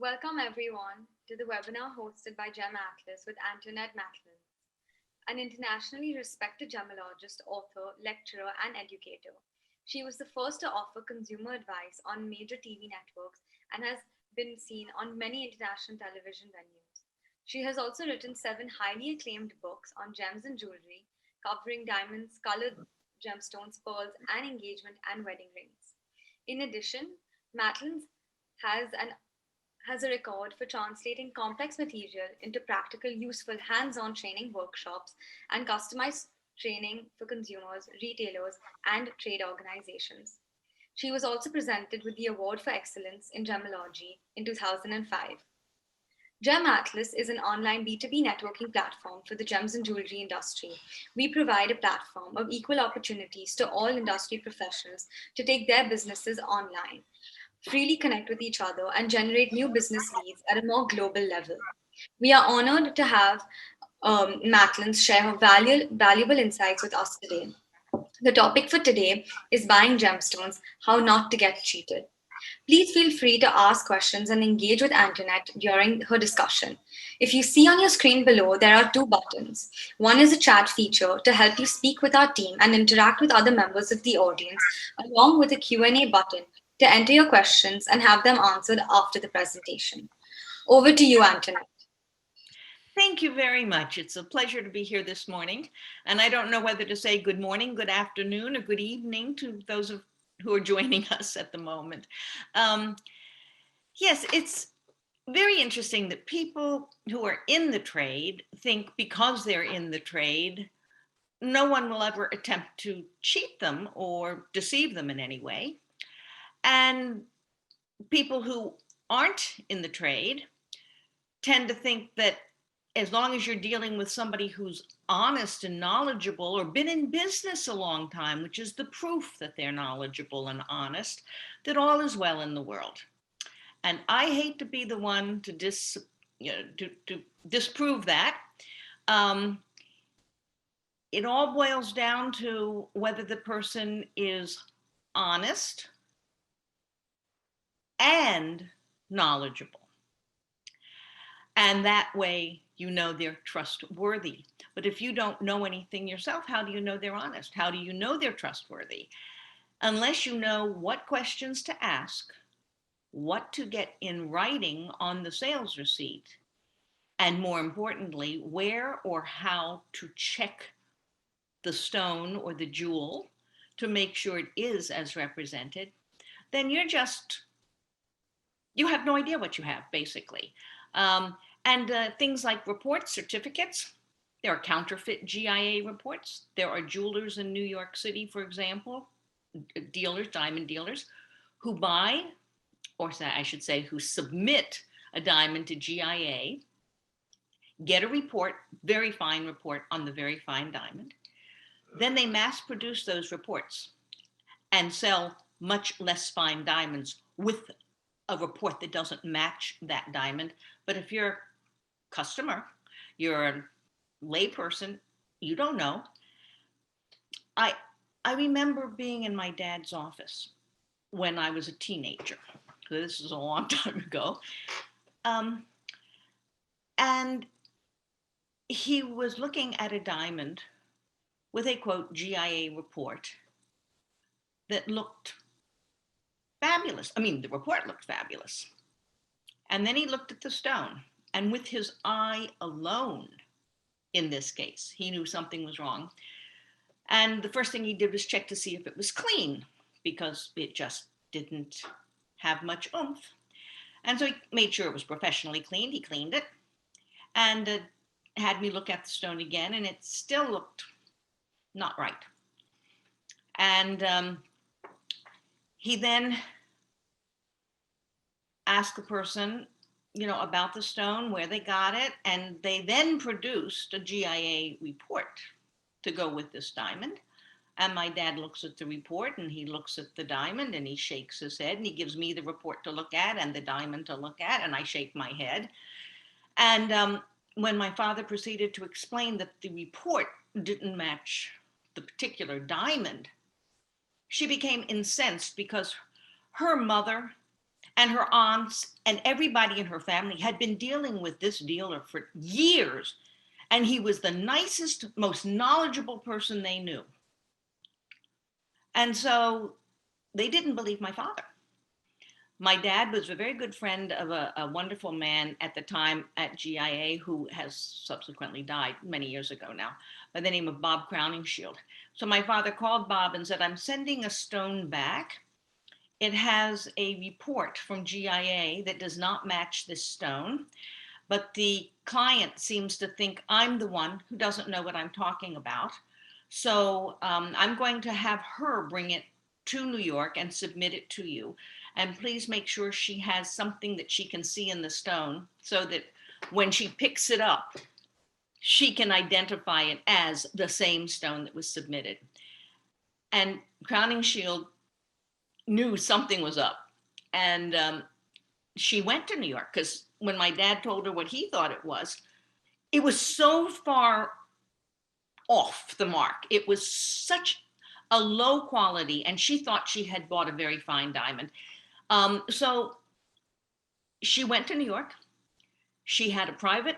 Welcome everyone to the webinar hosted by GemAtlas with Antoinette Matlins, an internationally respected gemologist, author, lecturer, and educator. She was the first to offer consumer advice on major TV networks and has been seen on many international television venues. She has also written 7 highly acclaimed books on gems and jewelry, covering diamonds, colored gemstones, pearls, and engagement and wedding rings. In addition, Matlins has an has a record for translating complex material into practical, useful, hands on training workshops and customized training for consumers, retailers, and trade organizations. She was also presented with the Award for Excellence in Gemology in 2005. GemAtlas is an online B2B networking platform for the gems and jewelry industry. We provide a platform of equal opportunities to all industry professionals to take their businesses online, freely connect with each other, and generate new business leads at a more global level. We are honored to have Matlin share her valuable insights with us today. The topic for today is buying gemstones, how not to get cheated. Please feel free to ask questions and engage with Antoinette during her discussion. If you see on your screen below, there are 2 buttons. One is a chat feature to help you speak with our team and interact with other members of the audience, along with a Q&A button to enter your questions and have them answered after the presentation. Over to you, Antoinette. Thank you very much. It's a pleasure to be here this morning. And I don't know whether to say good morning, good afternoon, or good evening to those who are joining us at the moment. Yes, it's very interesting that people who are in the trade think because they're in the trade, no one will ever attempt to cheat them or deceive them in any way. And people who aren't in the trade tend to think that as long as you're dealing with somebody who's honest and knowledgeable or been in business a long time, which is the proof that they're knowledgeable and honest, that all is well in the world. And I hate to be the one to disprove that. It all boils down to whether the person is honest and knowledgeable. And that way, you know they're trustworthy. But if you don't know anything yourself, how do you know they're honest? How do you know they're trustworthy? Unless you know what questions to ask, what to get in writing on the sales receipt, and more importantly, where or how to check the stone or the jewel to make sure it is as represented, then you have no idea what you have, basically. And things like reports, certificates, there are counterfeit GIA reports. There are jewelers in New York City, for example, dealers, diamond dealers, who buy, or I should say, who submit a diamond to GIA, get a report, very fine report on the very fine diamond. Then they mass produce those reports and sell much less fine diamonds with a report that doesn't match that diamond. But if you're a customer, you're a layperson, you don't know. I remember being in my dad's office when I was a teenager. This is a long time ago. And he was looking at a diamond with a, quote, GIA report that looked fabulous. I mean, the report looked fabulous. And then he looked at the stone, and with his eye alone, in this case, he knew something was wrong. And the first thing he did was check to see if it was clean, because it just didn't have much oomph. And so he made sure it was professionally cleaned. He cleaned it and had me look at the stone again, and it still looked not right. And he then asked the person, about the stone, where they got it, and they then produced a GIA report to go with this diamond. And my dad looks at the report, and he looks at the diamond, and he shakes his head, and he gives me the report to look at and the diamond to look at, and I shake my head. And when my father proceeded to explain that the report didn't match the particular diamond, she became incensed because her mother And her aunts and everybody in her family had been dealing with this dealer for years. And he was the nicest, most knowledgeable person they knew. And so they didn't believe my father. My dad was a very good friend of a wonderful man at the time at GIA who has subsequently died many years ago now, by the name of Bob Crowningshield. So my father called Bob and said, I'm sending a stone back. It has a report from GIA that does not match this stone, but the client seems to think I'm the one who doesn't know what I'm talking about. So I'm going to have her bring it to New York and submit it to you. And please make sure she has something that she can see in the stone so that when she picks it up, she can identify it as the same stone that was submitted. And Crowningshield knew something was up. And she went to New York because when my dad told her what he thought it was so far off the mark. It was such a low quality, and she thought she had bought a very fine diamond. So she went to New York. She had a private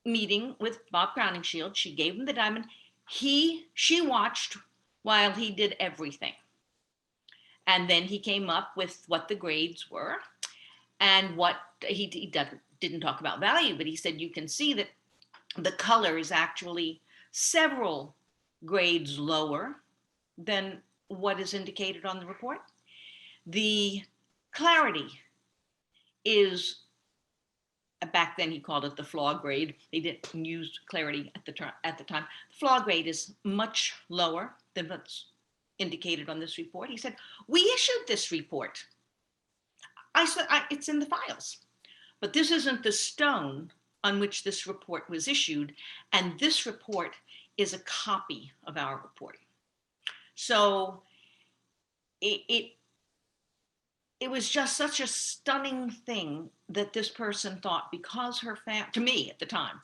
meeting with Bob Crowningshield. She gave him the diamond. She watched while he did everything. And then he came up with what the grades were and what he didn't talk about value, but he said, you can see that the color is actually several grades lower than what is indicated on the report. The clarity is, back then he called it the flaw grade. They didn't use clarity at the time. The flaw grade is much lower than what's indicated on this report. He said, we issued this report. I said, it's in the files, but this isn't the stone on which this report was issued. And this report is a copy of our report. So it was just such a stunning thing that this person thought, because her to me at the time,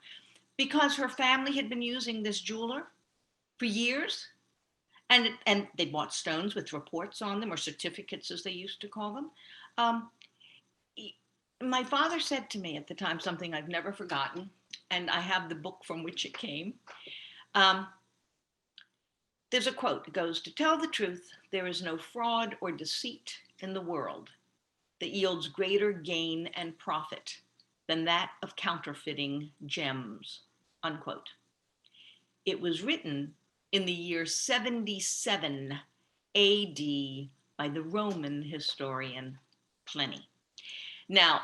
because her family had been using this jeweler for years, and they bought stones with reports on them, or certificates as they used to call them. My father said to me at the time something I've never forgotten, and I have the book from which it came. There's a quote. It goes, to tell the truth, there is no fraud or deceit in the world that yields greater gain and profit than that of counterfeiting gems, unquote. It was written in the year 77 AD by the Roman historian Pliny. Now,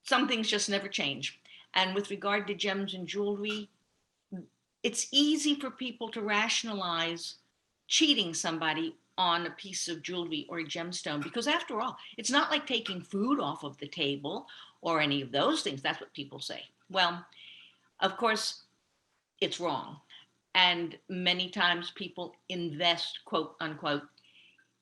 some things just never change. And with regard to gems and jewelry, it's easy for people to rationalize cheating somebody on a piece of jewelry or a gemstone, because after all, it's not like taking food off of the table or any of those things. That's what people say. Well, of course, it's wrong. And many times people invest, quote unquote,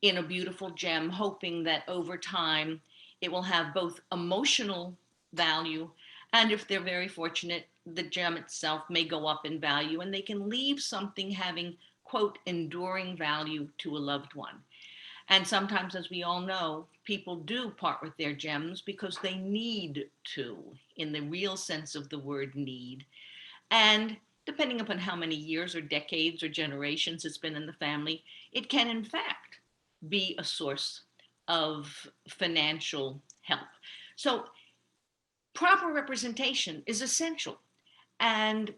in a beautiful gem, hoping that over time it will have both emotional value, and if they're very fortunate, the gem itself may go up in value and they can leave something having, quote, enduring value to a loved one. And sometimes, as we all know, people do part with their gems because they need to, in the real sense of the word need. And depending upon how many years or decades or generations it's been in the family, it can in fact be a source of financial help. So proper representation is essential. And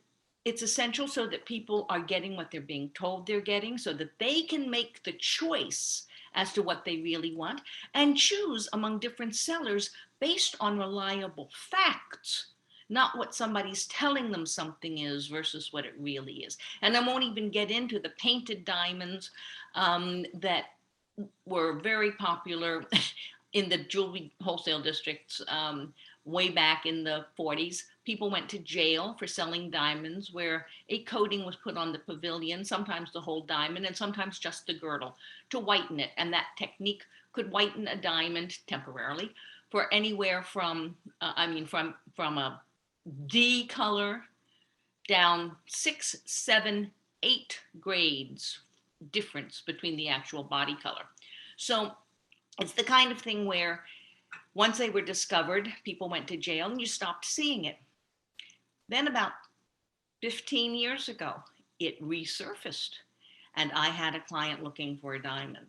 it's essential so that people are getting what they're being told they're getting, so that they can make the choice as to what they really want and choose among different sellers based on reliable facts, not what somebody's telling them something is versus what it really is. And I won't even get into the painted diamonds that were very popular in the jewelry wholesale districts way back in the 40s. People went to jail for selling diamonds where a coating was put on the pavilion, sometimes the whole diamond and sometimes just the girdle, to whiten it. And that technique could whiten a diamond temporarily for anywhere from, from a D color down 6, 7, 8 grades difference between the actual body color. So It's the kind of thing where once they were discovered, people went to jail and you stopped seeing it. Then about 15 years ago, it resurfaced. And I had a client looking for a diamond.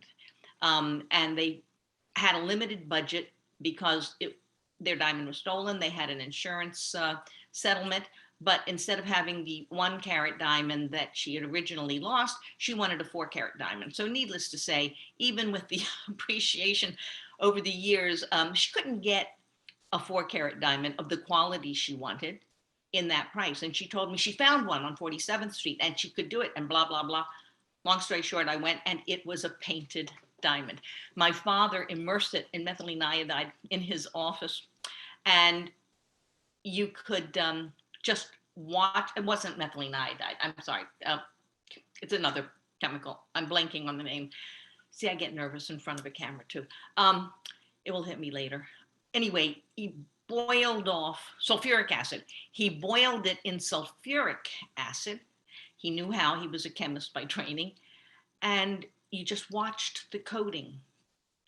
And they had a limited budget because their diamond was stolen. They had an insurance settlement. But instead of having the 1 carat diamond that she had originally lost, she wanted a 4 carat diamond. So needless to say, even with the appreciation over the years, she couldn't get a 4 carat diamond of the quality she wanted in that price. And she told me she found one on 47th Street and she could do it and blah, blah, blah. Long story short, I went and it was a painted diamond. My father immersed it in methylene iodide in his office. And you could just watch. It wasn't methylene iodide. I'm sorry. It's another chemical. I'm blanking on the name. See, I get nervous in front of a camera too. It will hit me later. Anyway, he boiled off sulfuric acid. He boiled it in sulfuric acid. He knew how. He was a chemist by training. And you just watched the coating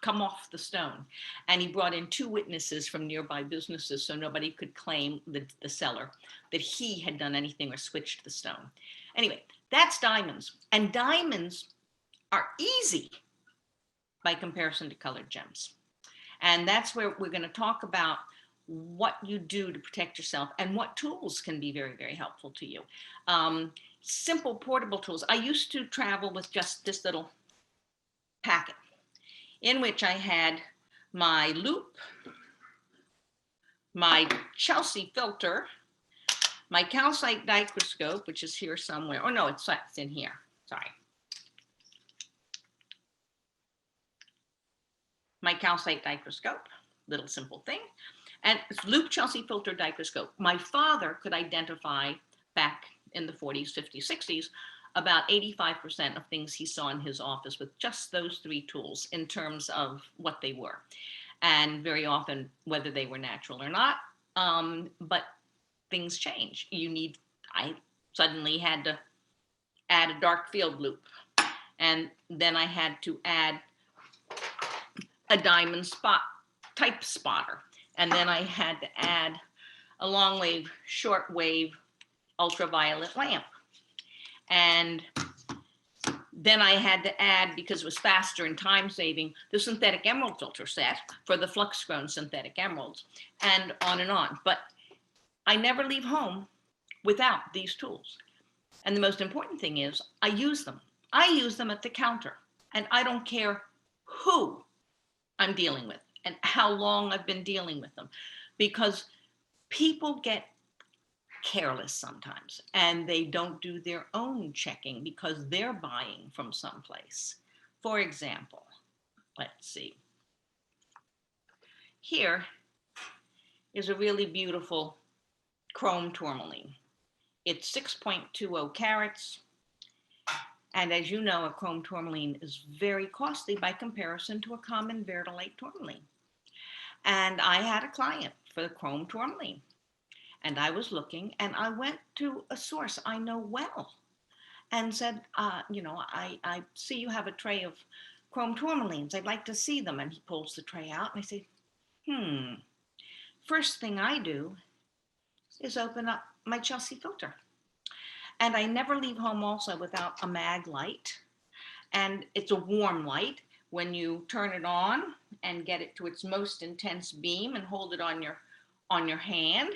come off the stone. And he brought in 2 witnesses from nearby businesses so nobody could claim, the seller, that he had done anything or switched the stone. Anyway, that's diamonds. And diamonds are easy by comparison to colored gems. And that's where we're going to talk about what you do to protect yourself and what tools can be very, very helpful to you. Simple portable tools. I used to travel with just this little packet in which I had my loupe, my Chelsea filter, my calcite microscope, which is here somewhere. Oh no, it's in here. Sorry. My calcite microscope, little simple thing. And it's loupe Chelsea filter microscope. My father could identify back in the 40s, 50s, 60s, about 85% of things he saw in his office with just those 3 tools in terms of what they were. And very often, whether they were natural or not, but things change. I suddenly had to add a dark field loupe. And then I had to add a diamond spot type spotter. And then I had to add a long wave, short wave, ultraviolet lamp. And then I had to add, because it was faster and time saving, the synthetic emerald filter set for the flux grown synthetic emeralds, and on. But I never leave home without these tools. And the most important thing is I use them. I use them at the counter, and I don't care who I'm dealing with and how long I've been dealing with them, because people get careless sometimes and they don't do their own checking because they're buying from someplace. For example, let's see. Here is a really beautiful chrome tourmaline. It's 6.20 carats. And as you know, a chrome tourmaline is very costly by comparison to a common verdolite tourmaline. And I had a client for the chrome tourmaline. And I was looking, and I went to a source I know well and said, I see you have a tray of chrome tourmalines. I'd like to see them. And he pulls the tray out, and I say, first thing I do is open up my Chelsea filter. And I never leave home also without a mag light. And it's a warm light. When you turn it on and get it to its most intense beam and hold it on your hand,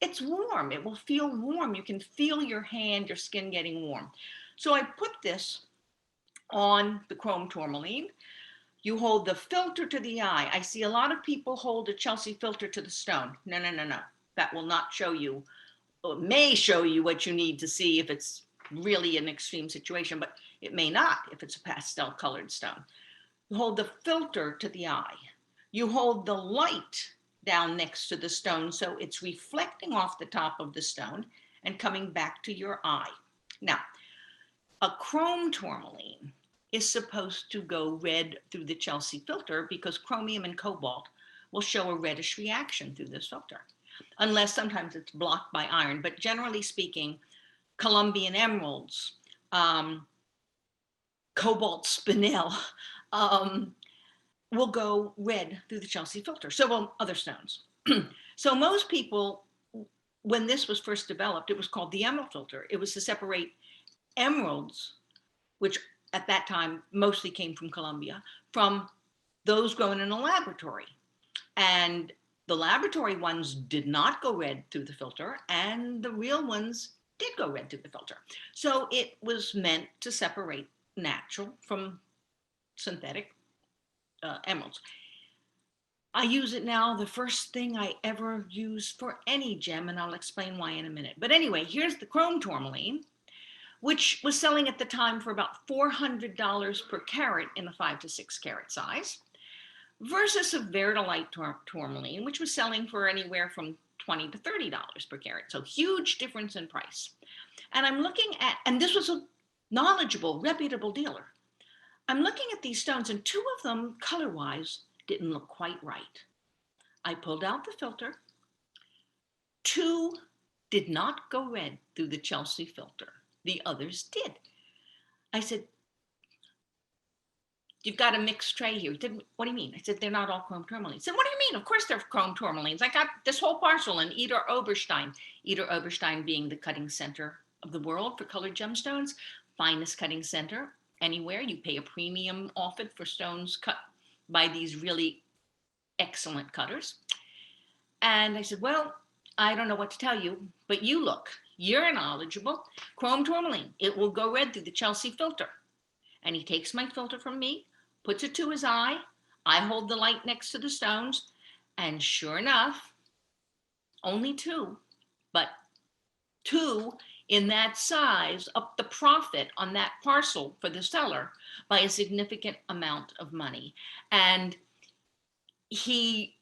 it's warm. It will feel warm. You can feel your hand, your skin getting warm. So I put this on the chrome tourmaline. You hold the filter to the eye. I see a lot of people hold a Chelsea filter to the stone. No. That will not show you, or may show you what you need to see if it's really an extreme situation, but it may not if it's a pastel colored stone. You hold the filter to the eye. You hold the light down next to the stone so it's reflecting off the top of the stone and coming back to your eye. Now, a chrome tourmaline is supposed to go red through the Chelsea filter because chromium and cobalt will show a reddish reaction through this filter, unless sometimes it's blocked by iron. But generally speaking, Colombian emeralds, cobalt spinel, will go red through the Chelsea filter. So will other stones. So most people, when this was first developed, it was called the emerald filter. It was to separate emeralds, which at that time mostly came from Colombia, from those grown in a laboratory. And the laboratory ones did not go red through the filter, and the real ones did go red through the filter. So it was meant to separate natural from synthetic emeralds. I use it now, the first thing I ever used for any gem, and I'll explain why in a minute. But anyway, here's the chrome tourmaline, which was selling at the time for about $400 per carat in the 5 to 6 carat size, versus a verdolite tourmaline, which was selling for anywhere from $20 to $30 per carat. So huge difference in price. And I'm looking at, and this was a knowledgeable, reputable dealer. I'm looking at these stones, and two of them, color-wise, didn't look quite right. I pulled out the filter. Two did not go red through the Chelsea filter. The others did. I said, "You've got a mixed tray here." He said, "What do you mean?" I said, "They're not all chrome tourmalines." He said, "What do you mean? Of course they're chrome tourmalines. I got this whole parcel in Eder Oberstein." Eder Oberstein being the cutting center of the world for colored gemstones, finest cutting center anywhere. You pay a premium off it for stones cut by these really excellent cutters. And I said, "Well, I don't know what to tell you, but you look, you're knowledgeable. Chrome tourmaline, it will go red through the Chelsea filter." And he takes my filter from me, puts it to his eye. I hold the light next to the stones, and sure enough, only two, but two in that size up the profit on that parcel for the seller by a significant amount of money. And he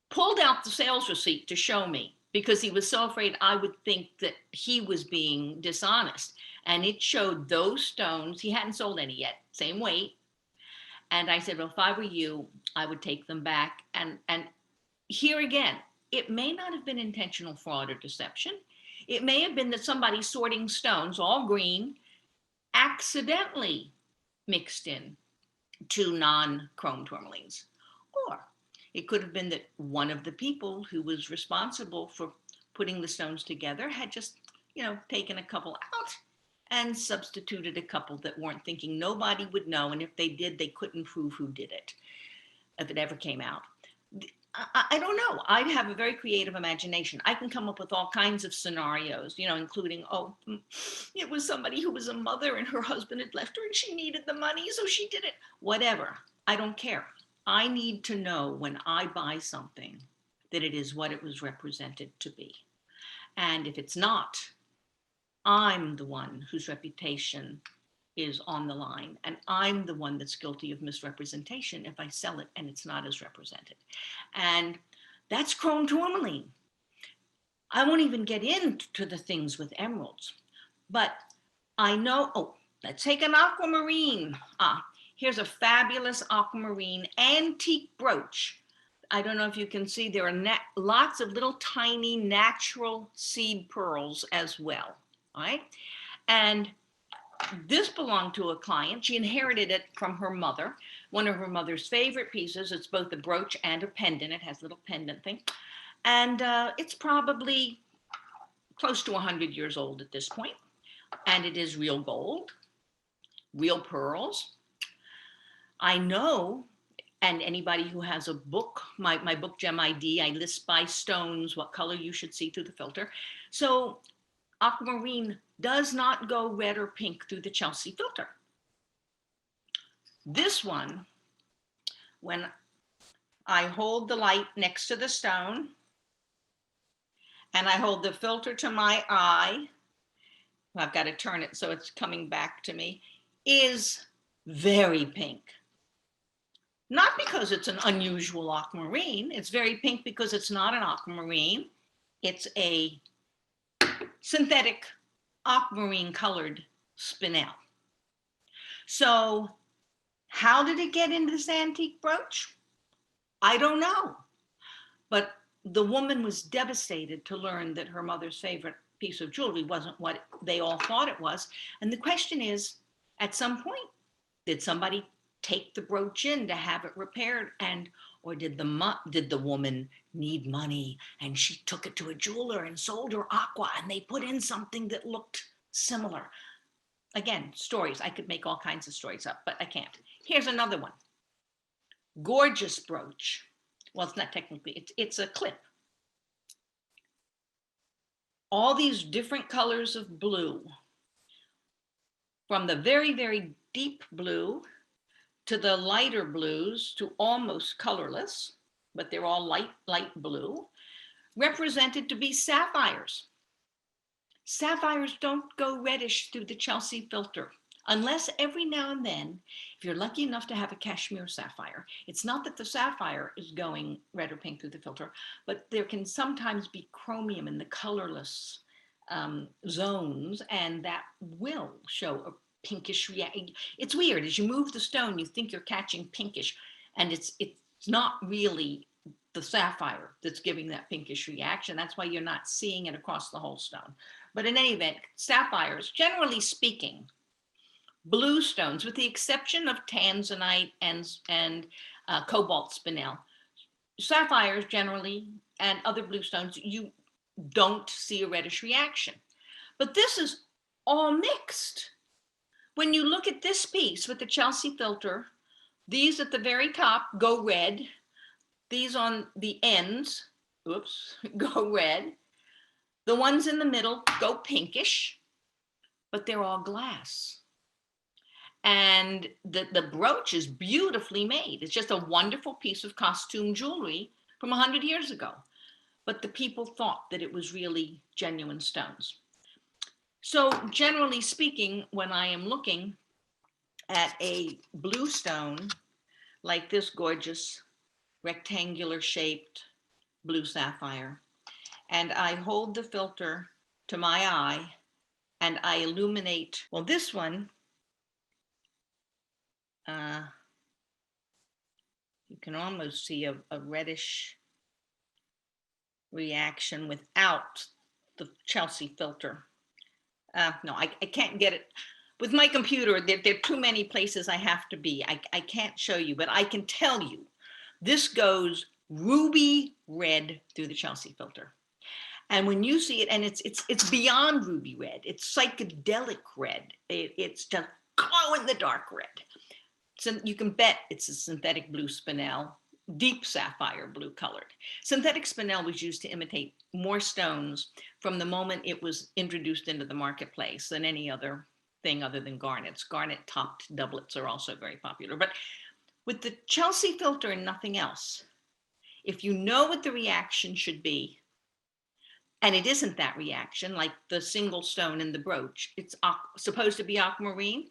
pulled out the sales receipt to show me because he was so afraid I would think that he was being dishonest. And it showed those stones. He hadn't sold any yet, same weight. And I said, "Well, if I were you, I would take them back." And here again, it may not have been intentional fraud or deception. It may have been that somebody sorting stones, all green, accidentally mixed in two non-chrome tourmalines. Or it could have been that one of the people who was responsible for putting the stones together had just, taken a couple out and substituted a couple that weren't thinking. Nobody would know. And if they did, they couldn't prove who did it if it ever came out. I don't know. I have a very creative imagination. I can come up with all kinds of scenarios, including, it was somebody who was a mother and her husband had left her and she needed the money, so she did it. Whatever. I don't care. I need to know when I buy something that it is what it was represented to be. And if it's not, I'm the one whose reputation is on the line, and I'm the one that's guilty of misrepresentation if I sell it and it's not as represented. And that's chrome tourmaline. I won't even get into the things with emeralds, but I know, let's take an aquamarine. Here's a fabulous aquamarine antique brooch. I don't know if you can see, there are lots of little tiny natural seed pearls as well, all right? And this belonged to a client. She inherited it from her mother, one of her mother's favorite pieces. It's both a brooch and a pendant. It has a little pendant thing. And it's probably close to 100 years old at this point. And it is real gold, real pearls. I know, and anybody who has a book, my book, Gem ID, I list by stones what color you should see through the filter. So aquamarine does not go red or pink through the Chelsea filter. This one, when I hold the light next to the stone and I hold the filter to my eye, I've got to turn it so it's coming back to me, is very pink. Not because it's an unusual aquamarine. It's very pink because it's not an aquamarine. It's a synthetic aquamarine colored spinel. So how did it get into this antique brooch? I don't know. But the woman was devastated to learn that her mother's favorite piece of jewelry wasn't what they all thought it was. And the question is, at some point, did somebody take the brooch in to have it repaired? Or did the woman need money and she took it to a jeweler and sold her aqua and they put in something that looked similar? Again, stories. I could make all kinds of stories up, but I can't. Here's another one. Gorgeous brooch. Well, it's not technically, it's a clip. All these different colors of blue, from the very, very deep blue to the lighter blues to almost colorless, but they're all light blue, represented to be sapphires. Sapphires don't go reddish through the Chelsea filter, unless every now and then, if you're lucky enough to have a cashmere sapphire, it's not that the sapphire is going red or pink through the filter, but there can sometimes be chromium in the colorless zones, and that will show a pinkish reaction. It's weird. As you move the stone, you think you're catching pinkish, and it's not really the sapphire that's giving that pinkish reaction. That's why you're not seeing it across the whole stone. But in any event, sapphires, generally speaking, blue stones, with the exception of tanzanite and cobalt spinel, sapphires generally and other blue stones, you don't see a reddish reaction. But this is all mixed. When you look at this piece with the Chelsea filter, these at the very top go red. These on the ends, go red. The ones in the middle go pinkish, but they're all glass. And the brooch is beautifully made. It's just a wonderful piece of costume jewelry from 100 years ago. But the people thought that it was really genuine stones. So generally speaking, when I am looking at a blue stone, like this gorgeous rectangular shaped blue sapphire, and I hold the filter to my eye and I illuminate, well, this one, you can almost see a reddish reaction without the Chelsea filter. No, I can't get it. With my computer, there are too many places I have to be. I can't show you, but I can tell you, this goes ruby red through the Chelsea filter. And when you see it, and it's beyond ruby red, it's psychedelic red. It's just glow in the dark red. So you can bet it's a synthetic blue spinel, deep sapphire blue colored. Synthetic spinel was used to imitate more stones from the moment it was introduced into the marketplace than any other thing other than garnets. Garnet topped doublets are also very popular. But with the Chelsea filter and nothing else, if you know what the reaction should be, and it isn't that reaction, like the single stone in the brooch, it's supposed to be aquamarine.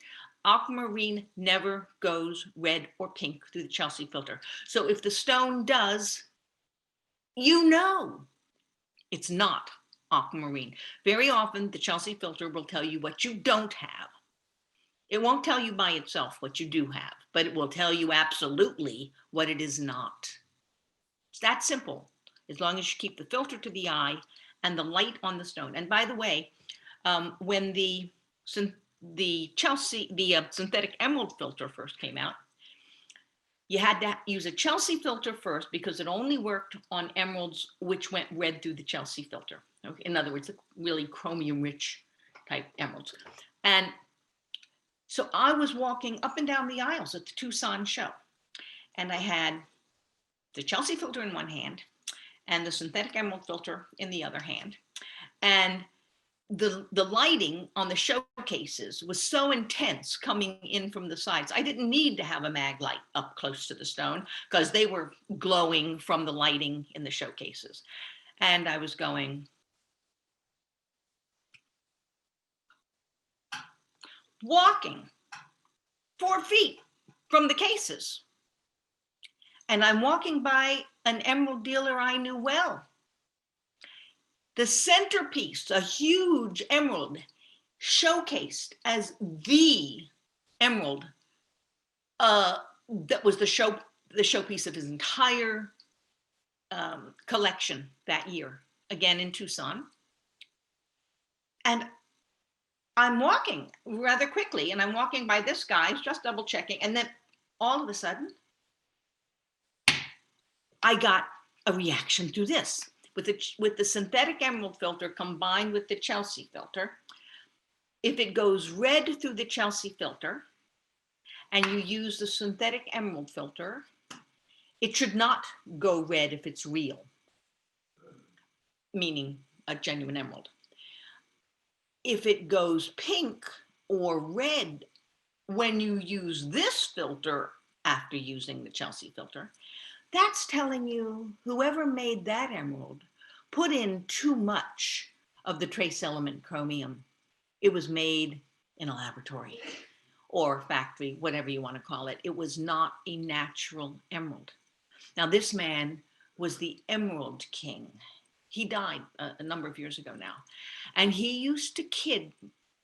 Aquamarine never goes red or pink through the Chelsea filter. So if the stone does, you know it's not aquamarine. Very often the Chelsea filter will tell you what you don't have. It won't tell you by itself what you do have, but it will tell you absolutely what it is not. It's that simple, as long as you keep the filter to the eye and the light on the stone. And by the way, when the synthetic emerald filter first came out, you had to use a Chelsea filter first because it only worked on emeralds which went red through the Chelsea filter. Okay? In other words, really chromium rich type emeralds. And so I was walking up and down the aisles at the Tucson show, and I had the Chelsea filter in one hand and the synthetic emerald filter in the other hand. And the lighting on the showcases was so intense coming in from the sides. I didn't need to have a mag light up close to the stone because they were glowing from the lighting in the showcases. And I was going, walking 4 feet from the cases. And I'm walking by an emerald dealer I knew well. The centerpiece, a huge emerald, showcased as the emerald that was the showpiece of his entire collection that year, again in Tucson. And I'm walking rather quickly, and I'm walking by this guy, just double checking, and then all of a sudden, I got a reaction through this. With the synthetic emerald filter combined with the Chelsea filter, if it goes red through the Chelsea filter and you use the synthetic emerald filter, it should not go red if it's real, meaning a genuine emerald. If it goes pink or red when you use this filter after using the Chelsea filter, that's telling you whoever made that emerald put in too much of the trace element chromium. It was made in a laboratory or factory, whatever you want to call it. It was not a natural emerald. Now, this man was the Emerald King. He died a number of years ago now. And he used to kid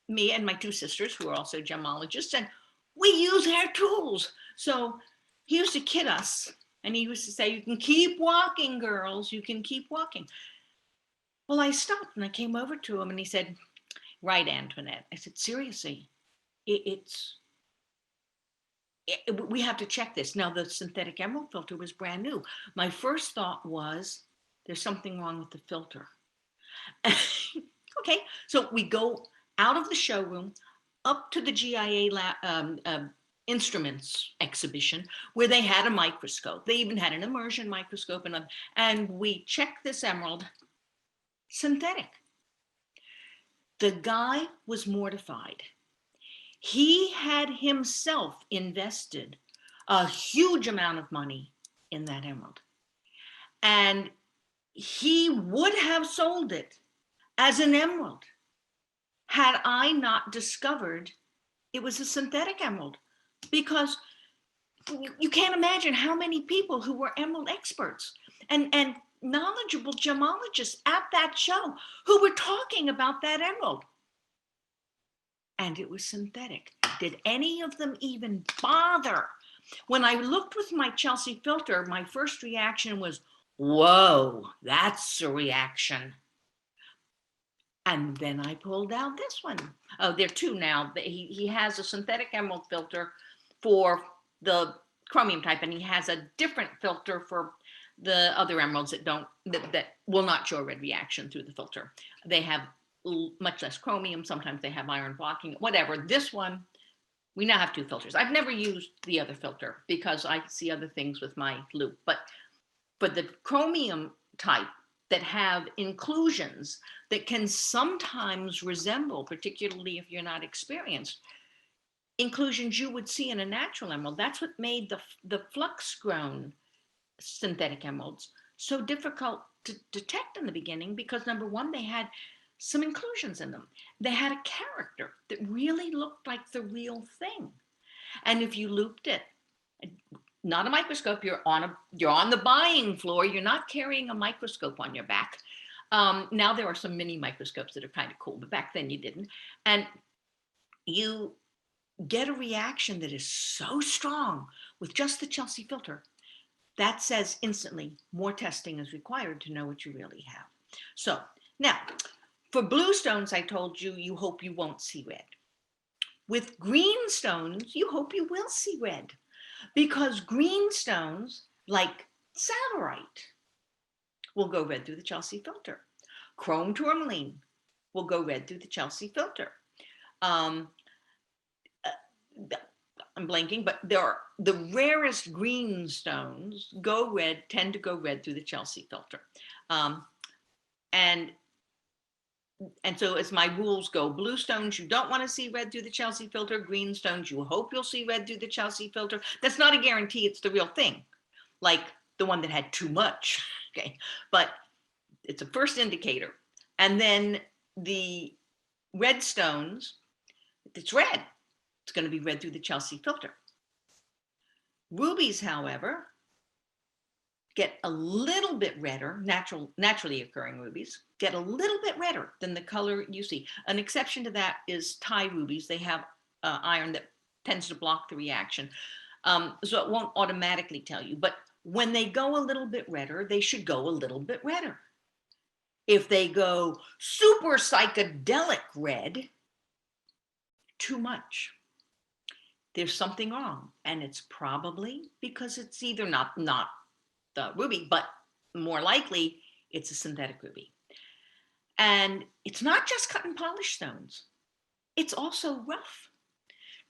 me and my two sisters, who are also gemologists, and we use hair tools. So he used to kid us, and he used to say, you can keep walking, girls, you can keep walking. Well, I stopped and I came over to him and he said, right, Antoinette. I said, seriously, we have to check this. Now, the synthetic emerald filter was brand new. My first thought was, there's something wrong with the filter. Okay, so we go out of the showroom up to the GIA instruments exhibition where they had a microscope. They even had an immersion microscope, and we checked this emerald, synthetic. The guy was mortified. He had himself invested a huge amount of money in that emerald. And he would have sold it as an emerald had I not discovered it was a synthetic emerald. Because you can't imagine how many people who were emerald experts and knowledgeable gemologists at that show who were talking about that emerald. And it was synthetic. Did any of them even bother? When I looked with my Chelsea filter, my first reaction was, whoa, that's a reaction. And then I pulled out this one. Oh, there are two now. He has a synthetic emerald filter for the chromium type, and he has a different filter for the other emeralds that will not show a red reaction through the filter. They have much less chromium. Sometimes they have iron blocking, whatever. This one, we now have two filters. I've never used the other filter because I see other things with my loupe. But for the chromium type that have inclusions that can sometimes resemble, particularly if you're not experienced, inclusions you would see in a natural emerald, that's what made the flux-grown synthetic emeralds so difficult to detect in the beginning, because number one, they had some inclusions in them. They had a character that really looked like the real thing. And if you looped it, not a microscope, you're on the buying floor, you're not carrying a microscope on your back. Now there are some mini microscopes that are kind of cool, but back then you didn't. And you get a reaction that is so strong with just the Chelsea filter, that says instantly more testing is required to know what you really have. So now, for blue stones, I told you, you hope you won't see red. With green stones, you hope you will see red, because green stones, like salarite, will go red through the Chelsea filter. Chrome tourmaline will go red through the Chelsea filter. I'm blanking, but there are the rarest green stones tend to go red through the Chelsea filter. And so as my rules go, blue stones, you don't want to see red through the Chelsea filter. Green stones, you hope you'll see red through the Chelsea filter. That's not a guarantee it's the real thing, like the one that had too much, okay? But it's a first indicator. And then the red stones, if it's red, it's going to be red through the Chelsea filter. Rubies, however, get a little bit redder, naturally occurring rubies, get a little bit redder than the color you see. An exception to that is Thai rubies. They have iron that tends to block the reaction. So it won't automatically tell you, but when they go a little bit redder, they should go a little bit redder. If they go super psychedelic red, too much. there's something wrong. And it's probably because it's either not the ruby, but more likely it's a synthetic ruby. And it's not just cut and polish stones. It's also rough.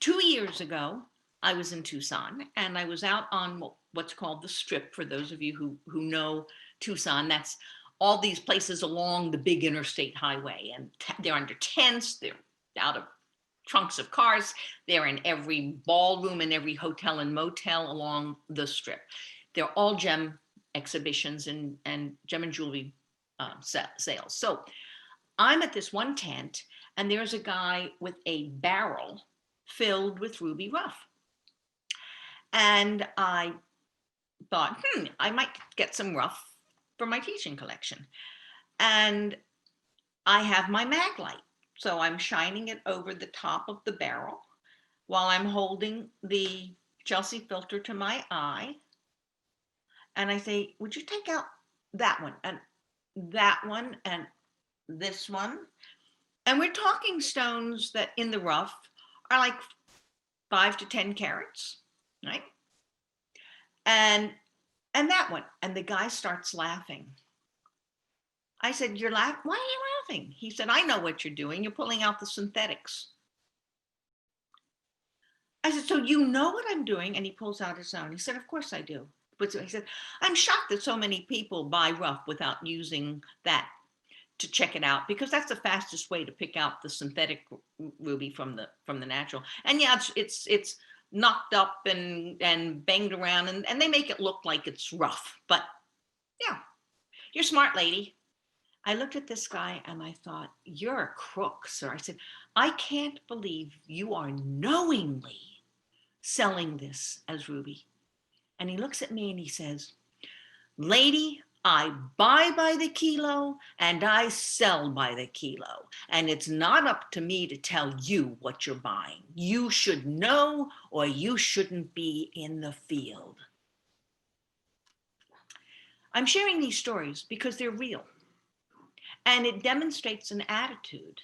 2 years ago, I was in Tucson and I was out on what's called the Strip. For those of you who know Tucson, that's all these places along the big interstate highway, and they're under tents, they're out of trunks of cars, they're in every ballroom and every hotel and motel along the Strip. They're all gem exhibitions and gem and jewelry sales. So I'm at this one tent and there's a guy with a barrel filled with ruby rough. And I thought, I might get some rough for my teaching collection. And I have my mag light. So I'm shining it over the top of the barrel while I'm holding the Chelsea filter to my eye. And I say, would you take out that one and that one and this one? And we're talking stones that in the rough are like 5 to 10 carats, right? And that one. And the guy starts laughing. I said, you're laughing? Why are you laughing? He said, I know what you're doing. You're pulling out the synthetics. I said, so you know what I'm doing? And he pulls out his own. He said, of course I do. But he said, I'm shocked that so many people buy rough without using that to check it out, because that's the fastest way to pick out the synthetic ruby from the natural. And yeah, it's knocked up and banged around and they make it look like it's rough. But yeah, you're a smart lady. I looked at this guy and I thought, you're a crook, sir. I said, I can't believe you are knowingly selling this as ruby. And he looks at me and he says, lady, I buy by the kilo and I sell by the kilo. And it's not up to me to tell you what you're buying. You should know or you shouldn't be in the field. I'm sharing these stories because they're real. And it demonstrates an attitude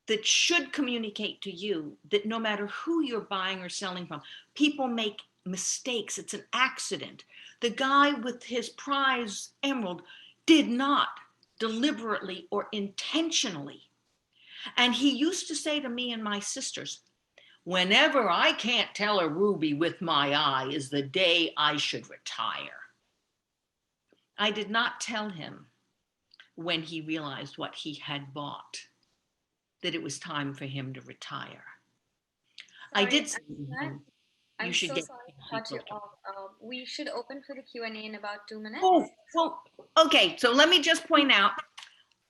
that should communicate to you that no matter who you're buying or selling from, people make mistakes. It's an accident. The guy with his prize emerald did not deliberately or intentionally. And he used to say to me and my sisters, whenever I can't tell a ruby with my eye is the day I should retire. I did not tell him when he realized what he had bought, that it was time for him to retire. Sorry, I did say I'm should so get sorry to cut you off. We should open for the Q&A in about 2 minutes. Oh, well, okay, so let me just point out,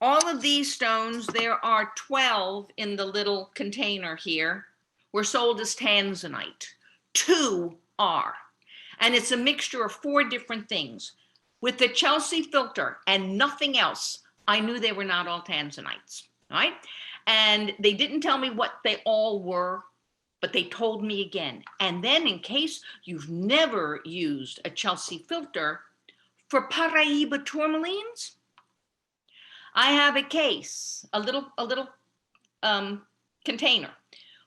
all of these stones, there are 12 in the little container here, were sold as tanzanite. 2 are. And it's a mixture of 4 different things. With the Chelsea filter and nothing else, I knew they were not all tanzanites, right? And they didn't tell me what they all were, but they told me again. And then in case you've never used a Chelsea filter for Paraíba tourmalines, I have a case, a little container,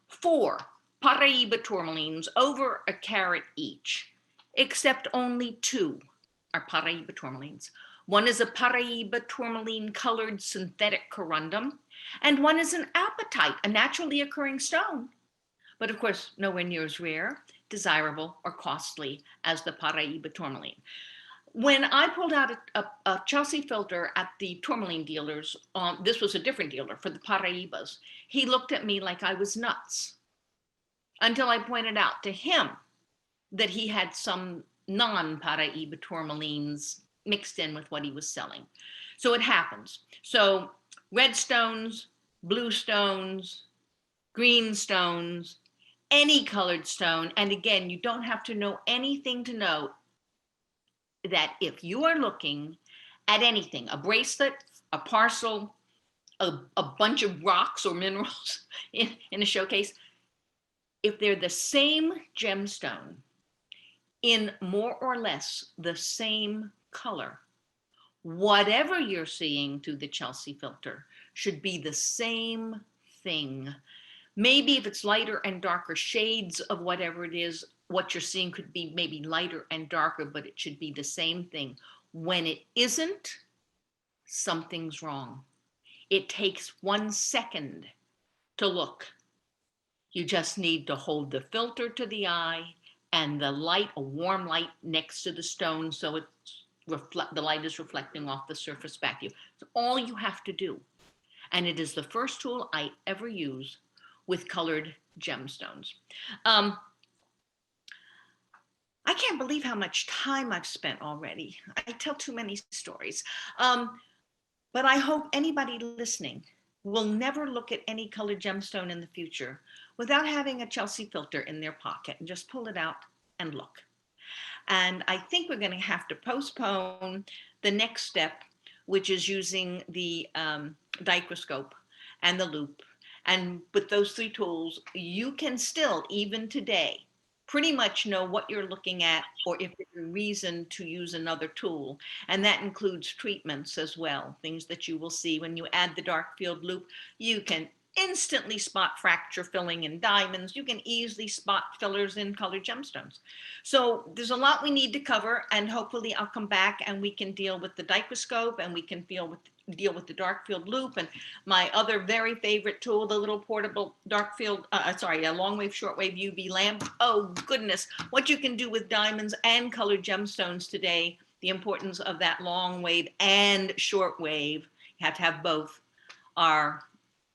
4 Paraíba tourmalines over a carat each, except only 2 are Paraíba tourmalines. One is a Paraíba tourmaline colored synthetic corundum, and one is an apatite, a naturally occurring stone, but of course nowhere near as rare, desirable, or costly as the Paraíba tourmaline. When I pulled out a Chelsea filter at the tourmaline dealers, this was a different dealer for the Paraíbas, he looked at me like I was nuts until I pointed out to him that he had some non-Paraíba tourmalines mixed in with what he was selling. So it happens. So red stones, blue stones, green stones, any colored stone. And again, you don't have to know anything to know that if you are looking at anything, a bracelet, a parcel, a bunch of rocks or minerals in a showcase, if they're the same gemstone in more or less the same color, whatever you're seeing through the Chelsea filter should be the same thing. Maybe if it's lighter and darker shades of whatever it is, what you're seeing could be maybe lighter and darker, but it should be the same thing. When it isn't, something's wrong. It takes 1 second to look. You just need to hold the filter to the eye and the light, a warm light next to the stone, so the light is reflecting off the surface back to you. It's all you have to do. And it is the first tool I ever use with colored gemstones. I can't believe how much time I've spent already. I tell too many stories. But I hope anybody listening will never look at any colored gemstone in the future without having a Chelsea filter in their pocket and just pull it out and look. And I think we're going to have to postpone the next step, which is using the microscope and the loupe. And with those 3 tools, you can still, even today, pretty much know what you're looking at, or if there's a reason to use another tool. And that includes treatments as well, things that you will see when you add the dark field loupe. You can instantly spot fracture filling in diamonds. You can easily spot fillers in colored gemstones. So there's a lot we need to cover, and hopefully I'll come back and we can deal with the microscope, and we can deal with the dark field loupe, and my other very favorite tool, the little portable a long wave, short wave UV lamp. Oh goodness, what you can do with diamonds and colored gemstones today, the importance of that long wave and short wave, you have to have both, are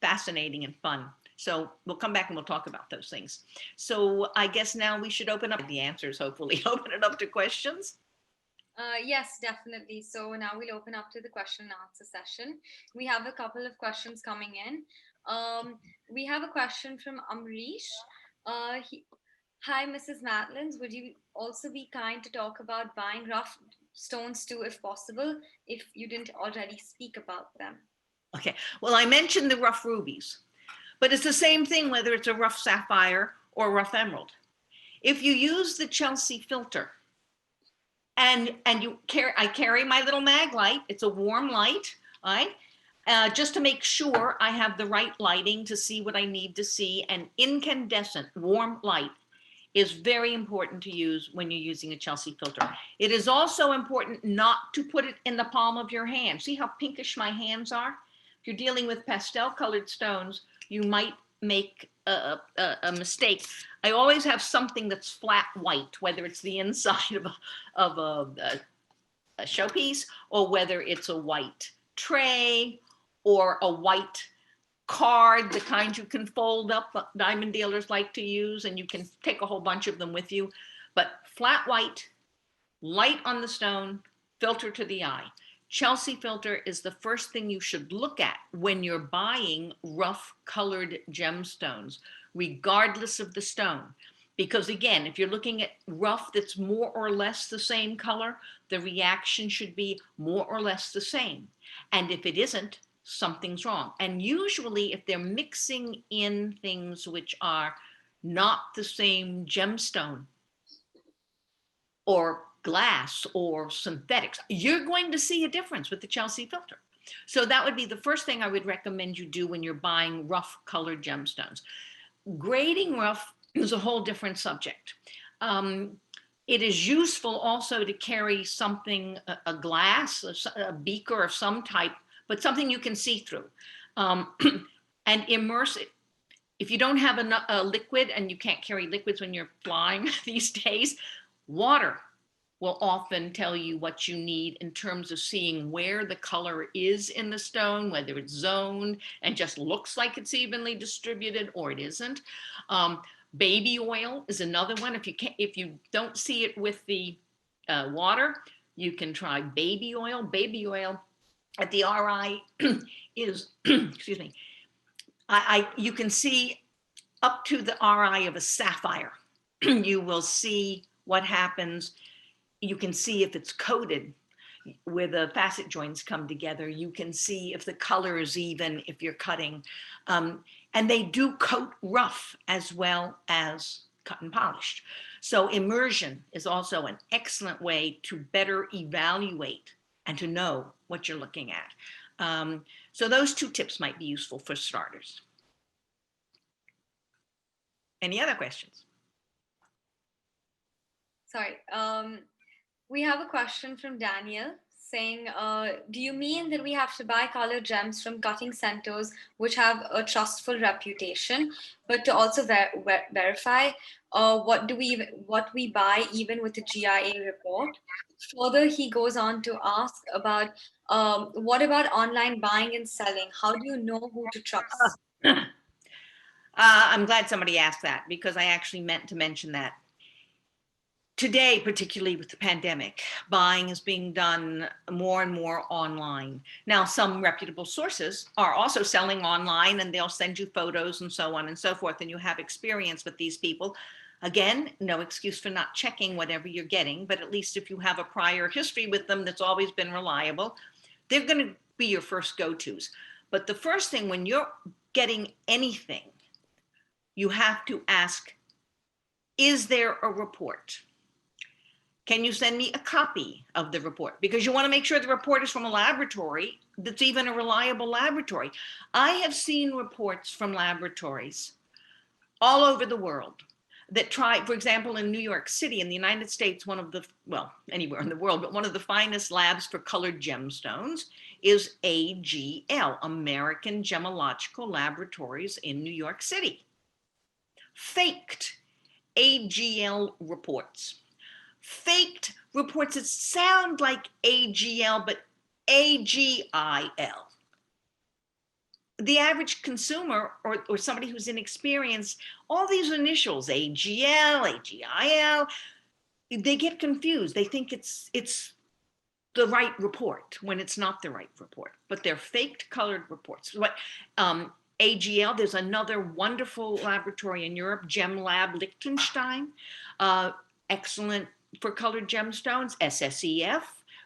fascinating and fun. So we'll come back and we'll talk about those things. So I guess now we should open up the answers, hopefully, open it up to questions. Yes, definitely. So now we'll open up to the question and answer session. We have a couple of questions coming in. We have a question from Amrish. Hi, Mrs. Matlins. Would you also be kind to talk about buying rough stones too, if possible, if you didn't already speak about them? Okay, well, I mentioned the rough rubies, but it's the same thing whether it's a rough sapphire or rough emerald. If you use the Chelsea filter, and I carry my little mag light. It's a warm light, right? Just to make sure I have the right lighting to see what I need to see. And incandescent warm light is very important to use when you're using a Chelsea filter. It is also important not to put it in the palm of your hand. See how pinkish my hands are? If you're dealing with pastel colored stones, you might make a mistake. I always have something that's flat white, whether it's the inside of a showpiece, or whether it's a white tray or a white card, the kind you can fold up, diamond dealers like to use, and you can take a whole bunch of them with you. But flat white, light on the stone, filter to the eye. Chelsea filter is the first thing you should look at when you're buying rough colored gemstones, regardless of the stone. Because again, if you're looking at rough that's more or less the same color, the reaction should be more or less the same. And if it isn't, something's wrong. And usually if they're mixing in things which are not the same gemstone or glass or synthetics, you're going to see a difference with the Chelsea filter. So that would be the first thing I would recommend you do when you're buying rough colored gemstones. Grading rough is a whole different subject. It is useful also to carry something, a glass, a beaker of some type, but something you can see through, and immerse it. If you don't have a liquid, and you can't carry liquids when you're flying these days, water will often tell you what you need in terms of seeing where the color is in the stone, whether it's zoned and just looks like it's evenly distributed or it isn't. Baby oil is another one. If you don't see it with the water, you can try baby oil. Baby oil at the RI is, excuse me, you can see up to the RI of a sapphire. You will see what happens. You can see if it's coated, where the facet joints come together. You can see if the color is even, if you're cutting. And they do coat rough as well as cut and polished. So immersion is also an excellent way to better evaluate and to know what you're looking at. So those 2 tips might be useful for starters. Any other questions? Sorry. We have a question from Daniel saying, do you mean that we have to buy colored gems from cutting centers which have a trustful reputation, but to also verify what we buy even with a GIA report? Further, he goes on to ask about what about online buying and selling? How do you know who to trust? I'm glad somebody asked that, because I actually meant to mention that. Today, particularly with the pandemic, buying is being done more and more online. Now, some reputable sources are also selling online, and they'll send you photos and so on and so forth, and you have experience with these people. Again, no excuse for not checking whatever you're getting, but at least if you have a prior history with them that's always been reliable, they're going to be your first go-tos. But the first thing when you're getting anything, you have to ask, is there a report? Can you send me a copy of the report? Because you want to make sure the report is from a laboratory that's even a reliable laboratory. I have seen reports from laboratories all over the world that try, for example, in New York City, in the United States, one of the, well, anywhere in the world, but one of the finest labs for colored gemstones is AGL, American Gemological Laboratories in New York City. Faked AGL reports. Faked reports that sound like AGL, but AGIL. The average consumer or somebody who's inexperienced, all these initials, AGL, AGIL, they get confused. They think it's the right report when it's not the right report, but they're faked colored reports. What AGL, there's another wonderful laboratory in Europe, GemLab Liechtenstein, excellent for colored gemstones, SSEF,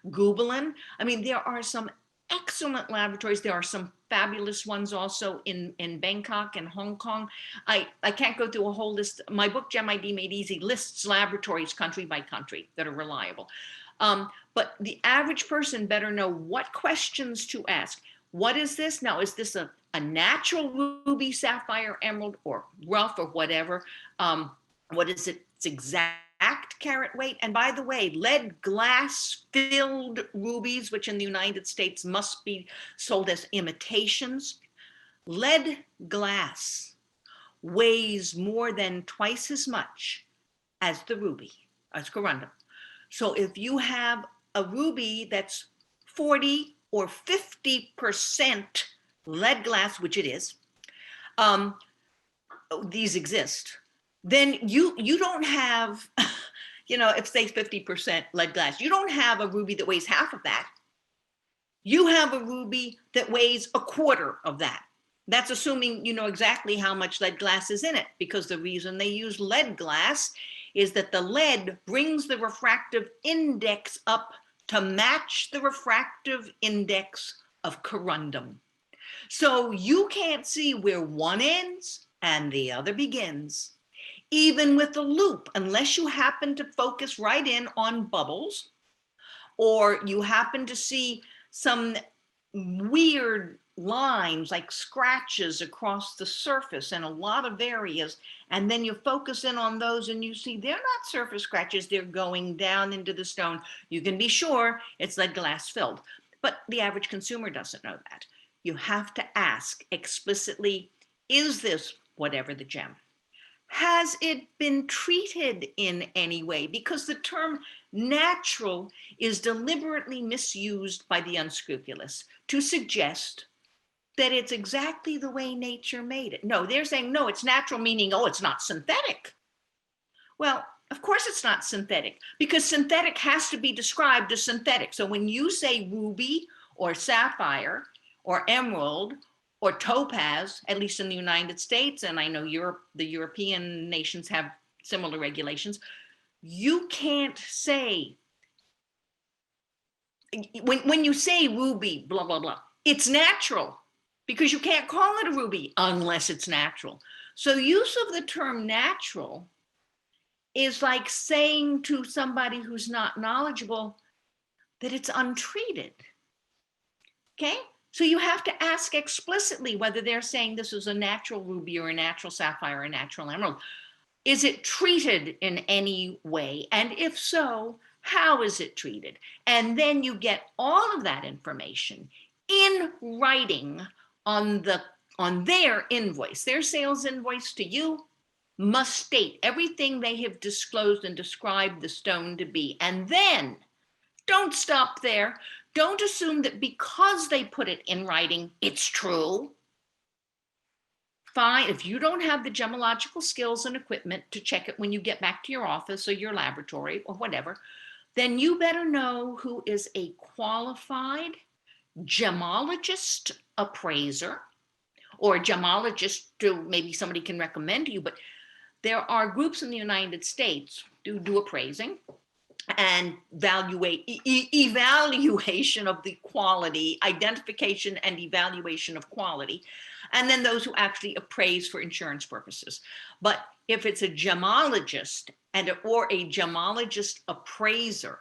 Gubelin. I mean, there are some excellent laboratories. There are some fabulous ones also in Bangkok and Hong Kong. I can't go through a whole list. My book, Gem ID Made Easy, lists laboratories country by country that are reliable. But the average person better know what questions to ask. What is this? Now, is this a natural ruby, sapphire, emerald, or rough, or whatever? What is it? It's exact carat weight. And by the way, lead glass filled rubies, which in the United States must be sold as imitations. Lead glass weighs more than twice as much as the ruby, as corundum. So if you have a ruby that's 40 or 50% lead glass, which it is, these exist, then you don't have, if say 50% lead glass, you don't have a ruby that weighs half of that. You have a ruby that weighs a quarter of that. That's assuming you know exactly how much lead glass is in it, because the reason they use lead glass is that the lead brings the refractive index up to match the refractive index of corundum. So you can't see where one ends and the other begins. Even with the loupe, unless you happen to focus right in on bubbles, or you happen to see some weird lines like scratches across the surface in a lot of areas, and then you focus in on those and you see they're not surface scratches, they're going down into the stone, you can be sure it's lead glass filled. But the average consumer doesn't know that. You have to ask explicitly, is this whatever the gem? Has it been treated in any way? Because the term natural is deliberately misused by the unscrupulous to suggest that it's exactly the way nature made it. No, they're saying, no, it's natural, meaning, oh, it's not synthetic. Well, of course it's not synthetic, because synthetic has to be described as synthetic. So when you say ruby or sapphire or emerald or topaz, at least in the United States, and I know Europe, the European nations have similar regulations, you can't say, when you say ruby, blah, blah, blah, it's natural, because you can't call it a ruby unless it's natural. So use of the term natural is like saying to somebody who's not knowledgeable that it's untreated, okay? So you have to ask explicitly whether they're saying this is a natural ruby or a natural sapphire or a natural emerald. Is it treated in any way? And if so, how is it treated? And then you get all of that information in writing on their invoice. Their sales invoice to you must state everything they have disclosed and described the stone to be. And then don't stop there. Don't assume that because they put it in writing, it's true. Fine, if you don't have the gemological skills and equipment to check it when you get back to your office or your laboratory or whatever, then you better know who is a qualified gemologist appraiser, or a gemologist to maybe somebody can recommend to you. But there are groups in the United States who do appraising and evaluation of the quality, identification and evaluation of quality, and then those who actually appraise for insurance purposes. But if it's a gemologist or a gemologist appraiser,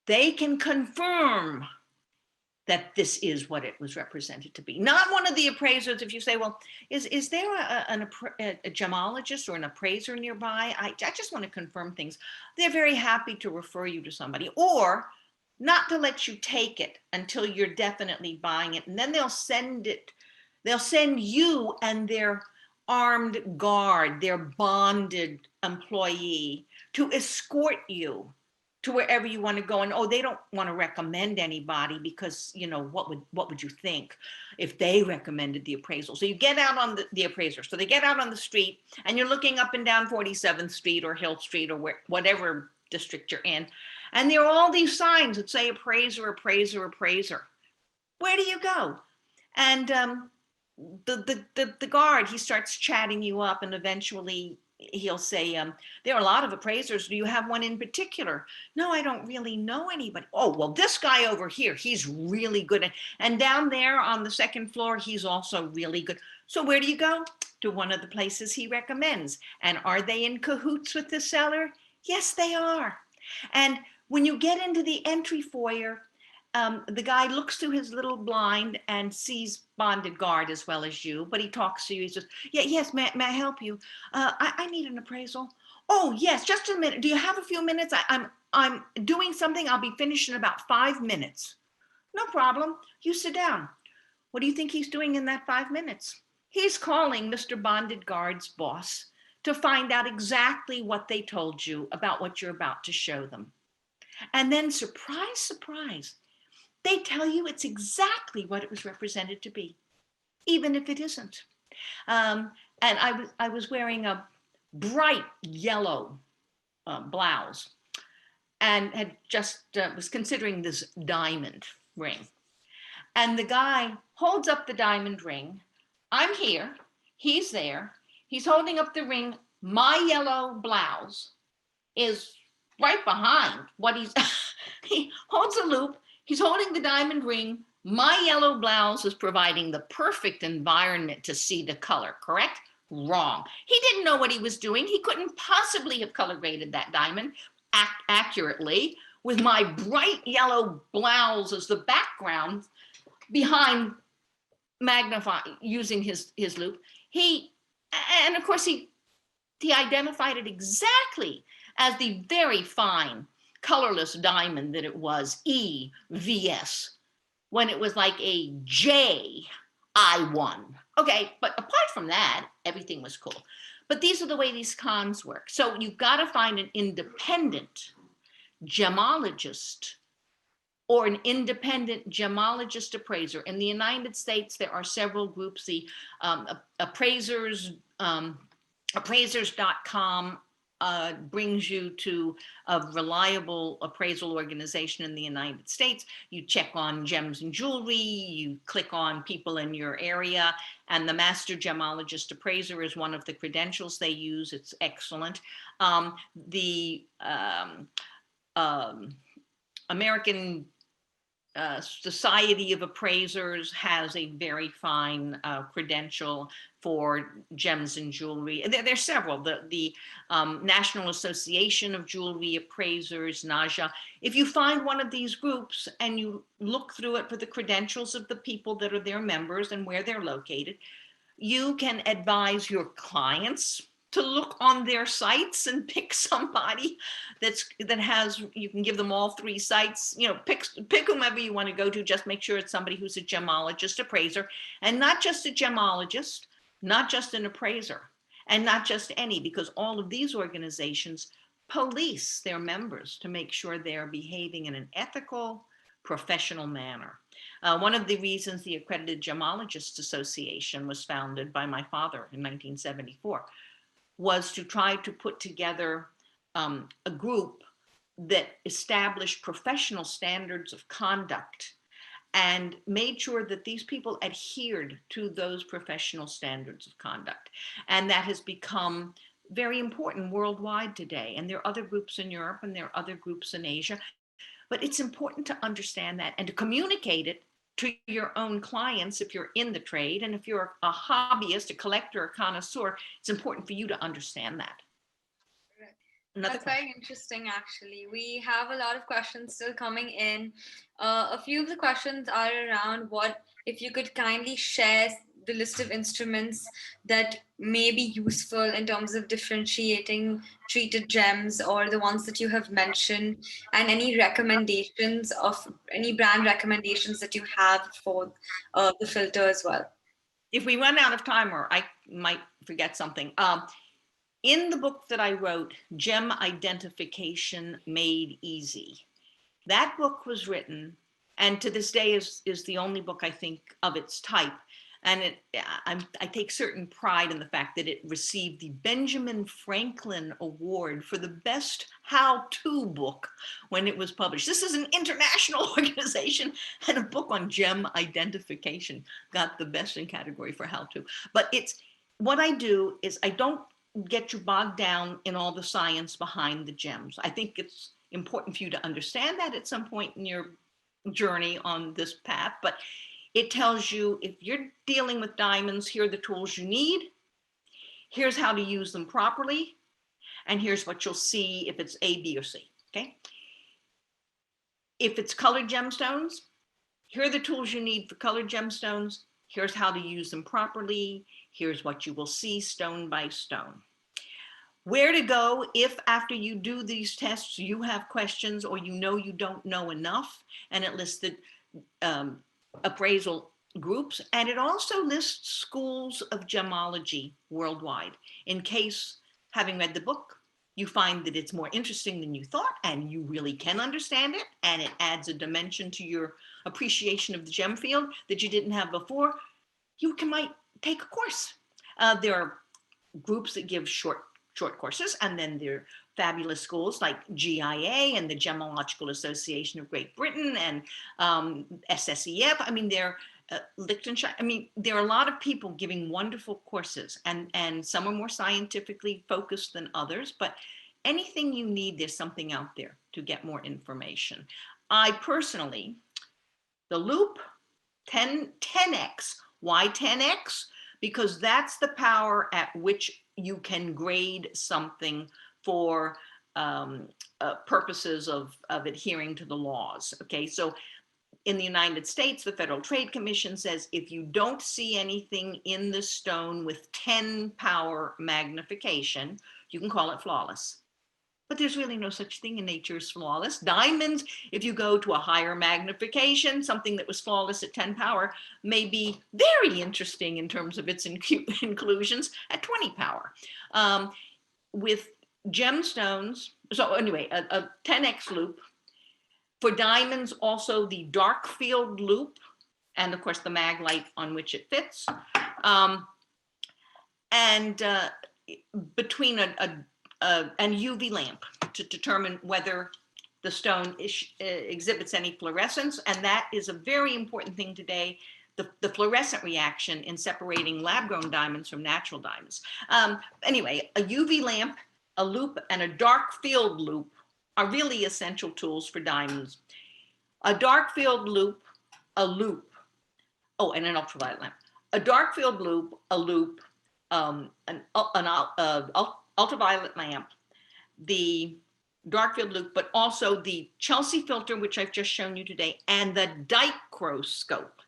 they can confirm that this is what it was represented to be. Not one of the appraisers. If you say, well, is there a gemologist or an appraiser nearby? I just want to confirm things. They're very happy to refer you to somebody, or not to let you take it until you're definitely buying it. And then they'll send you and their armed guard, their bonded employee, to escort you to wherever you want to go. And they don't want to recommend anybody because, what would you think if they recommended the appraisal? So you get out on the appraiser. So they get out on the street and you're looking up and down 47th Street or Hill Street or whatever district you're in. And there are all these signs that say appraiser, appraiser, appraiser. Where do you go? And the guard, he starts chatting you up, and eventually he'll say, there are a lot of appraisers. Do you have one in particular? No, I don't really know anybody. Oh, well, this guy over here, he's really good. And down there on the second floor, he's also really good. So where do you go? To one of the places he recommends. And are they in cahoots with the seller? Yes, they are. And when you get into the entry foyer, the guy looks through his little blind and sees bonded guard as well as you, but he talks to you. He says, yes, may I help you? I need an appraisal. Oh, yes, just a minute. Do you have a few minutes? I'm doing something. I'll be finished in about 5 minutes. No problem. You sit down. What do you think he's doing in that 5 minutes? He's calling Mr. Bonded Guard's boss to find out exactly what they told you about what you're about to show them. And then, surprise, surprise, they tell you it's exactly what it was represented to be, even if it isn't. And I was wearing a bright yellow blouse and had just was considering this diamond ring. And the guy holds up the diamond ring. I'm here. He's there. He's holding up the ring. My yellow blouse is right behind what he holds a loupe. He's holding the diamond ring. My yellow blouse is providing the perfect environment to see the color, correct? Wrong. He didn't know what he was doing. He couldn't possibly have color graded that diamond accurately with my bright yellow blouse as the background behind using his loupe. And of course he identified it exactly as the very fine colorless diamond that it was, EVS, when it was like a JI1. Okay, but apart from that, everything was cool. But these are the way these cons work. So you've got to find an independent gemologist or an independent gemologist appraiser. In the United States, there are several groups. The appraisers.com brings you to a reliable appraisal organization in the United States. You check on gems and jewelry, you click on people in your area, and the master gemologist appraiser is one of the credentials they use. It's excellent. The American Society of Appraisers has a very fine credential for gems and jewelry. There's several. The National Association of Jewelry Appraisers, NAJA. If you find one of these groups and you look through it for the credentials of the people that are their members and where they're located, you can advise your clients to look on their sites and pick somebody you can give them all 3 sites, pick whomever you want to go to. Just make sure it's somebody who's a gemologist, appraiser, and not just a gemologist, not just an appraiser, and not just any, because all of these organizations police their members to make sure they're behaving in an ethical, professional manner. One of the reasons the Accredited Gemologists Association was founded by my father in 1974 was to try to put together a group that established professional standards of conduct and made sure that these people adhered to those professional standards of conduct. And that has become very important worldwide today. And there are other groups in Europe and there are other groups in Asia. But it's important to understand that and to communicate it to your own clients if you're in the trade. And if you're a hobbyist, a collector, a connoisseur, it's important for you to understand that. That's very interesting, actually. We have a lot of questions still coming in. A few of the questions are around if you could kindly share the list of instruments that may be useful in terms of differentiating treated gems or the ones that you have mentioned, and any recommendations of any brand recommendations that you have for the filter as well. If we run out of time, or I might forget something, in the book that I wrote, Gem Identification Made Easy, that book was written, and to this day is the only book I think of its type. And I take certain pride in the fact that it received the Benjamin Franklin Award for the best how-to book when it was published. This is an international organization, and a book on gem identification got the best in category for how-to. But what I do is I don't get you bogged down in all the science behind the gems. I think it's important for you to understand that at some point in your journey on this path, but it tells you if you're dealing with diamonds, here are the tools you need, here's how to use them properly, and here's what you'll see if it's A, B, or C, okay? If it's colored gemstones, here are the tools you need for colored gemstones, here's how to use them properly, here's what you will see stone by stone. Where to go if after you do these tests you have questions or you don't know enough, and it lists the appraisal groups, and it also lists schools of gemology worldwide in case, having read the book, you find that it's more interesting than you thought and you really can understand it, and it adds a dimension to your appreciation of the gem field that you didn't have before. You might take a course. There are groups that give short courses, and then there are fabulous schools like GIA and the Gemological Association of Great Britain and SSEF. I mean, Liechtenstein. I mean, there are a lot of people giving wonderful courses, and some are more scientifically focused than others, but anything you need, there's something out there to get more information. I personally, the loupe, 10x. Why 10x? Because that's the power at which you can grade something for purposes of adhering to the laws. Okay, so in the United States, the Federal Trade Commission says if you don't see anything in the stone with 10 power magnification, you can call it flawless. But there's really no such thing in nature as flawless. Diamonds, if you go to a higher magnification, something that was flawless at 10 power may be very interesting in terms of its inclusions at 20 power. With gemstones, so anyway, a 10x loupe. For diamonds, also the dark field loupe, and of course the mag light on which it fits. Between and UV lamp to determine whether the stone exhibits any fluorescence. And that is a very important thing today, the fluorescent reaction in separating lab-grown diamonds from natural diamonds. Anyway, a UV lamp, a loupe, and a dark field loupe are really essential tools for diamonds. A dark field loupe, a loupe, oh, and an ultraviolet lamp. A dark field loupe, a loupe, an ultraviolet lamp, the dark field loupe, but also the Chelsea filter, which I've just shown you today, and the dichroscope.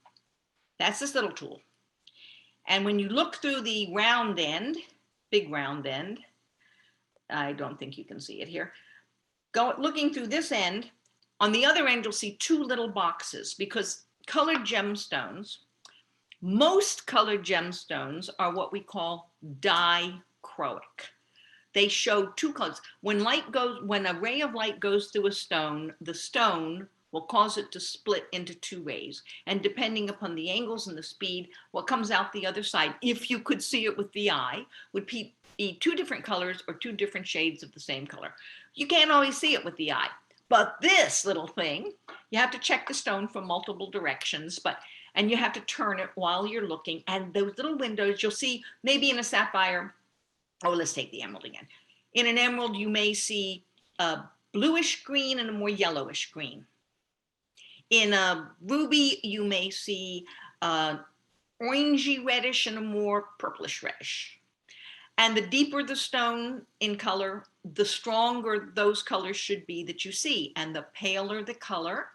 That's this little tool. And when you look through the round end, big round end. I don't think you can see it here. Looking through this end, on the other end, you'll see two little boxes because colored gemstones, most colored gemstones are what we call dichroic. They show two colors. When a ray of light goes through a stone, the stone will cause it to split into two rays. And depending upon the angles and the speed, what comes out the other side, if you could see it with the eye, would be two different colors or two different shades of the same color. You can't always see it with the eye. But this little thing, you have to check the stone from multiple directions, and you have to turn it while you're looking. And those little windows, you'll see maybe in a sapphire, oh, let's take the emerald again. In an emerald, you may see a bluish green and a more yellowish green. In a ruby, you may see orangey reddish and a more purplish reddish. And the deeper the stone in color, the stronger those colors should be that you see. And the paler the color,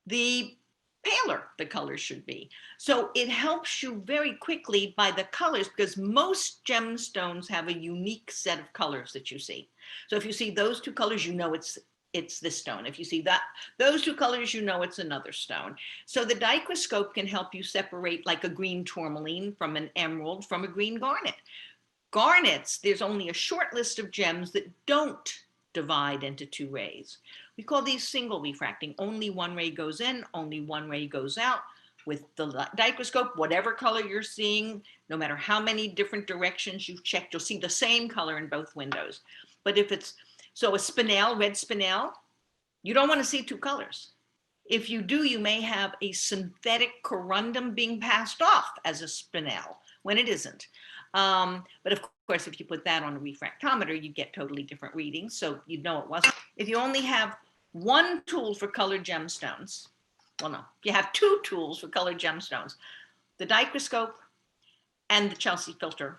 the paler the colors should be. So it helps you very quickly by the colors, because most gemstones have a unique set of colors that you see. So if you see those two colors, you know it's this stone. If you see those two colors, you know it's another stone. So the dichroscope can help you separate like a green tourmaline from an emerald from a green garnet. Garnets, there's only a short list of gems that don't divide into two rays. We call these single refracting. Only one ray goes in, only one ray goes out. With the dichroscope, whatever color you're seeing, no matter how many different directions you've checked, you'll see the same color in both windows. But if it's, so a spinel, red spinel, you don't want to see two colors. If you do, you may have a synthetic corundum being passed off as a spinel when it isn't. But of course, if you put that on a refractometer, you get totally different readings. So you'd know it wasn't. If you only have one tool for colored gemstones, well, no, you have two tools for colored gemstones, the dichroscope and the Chelsea filter.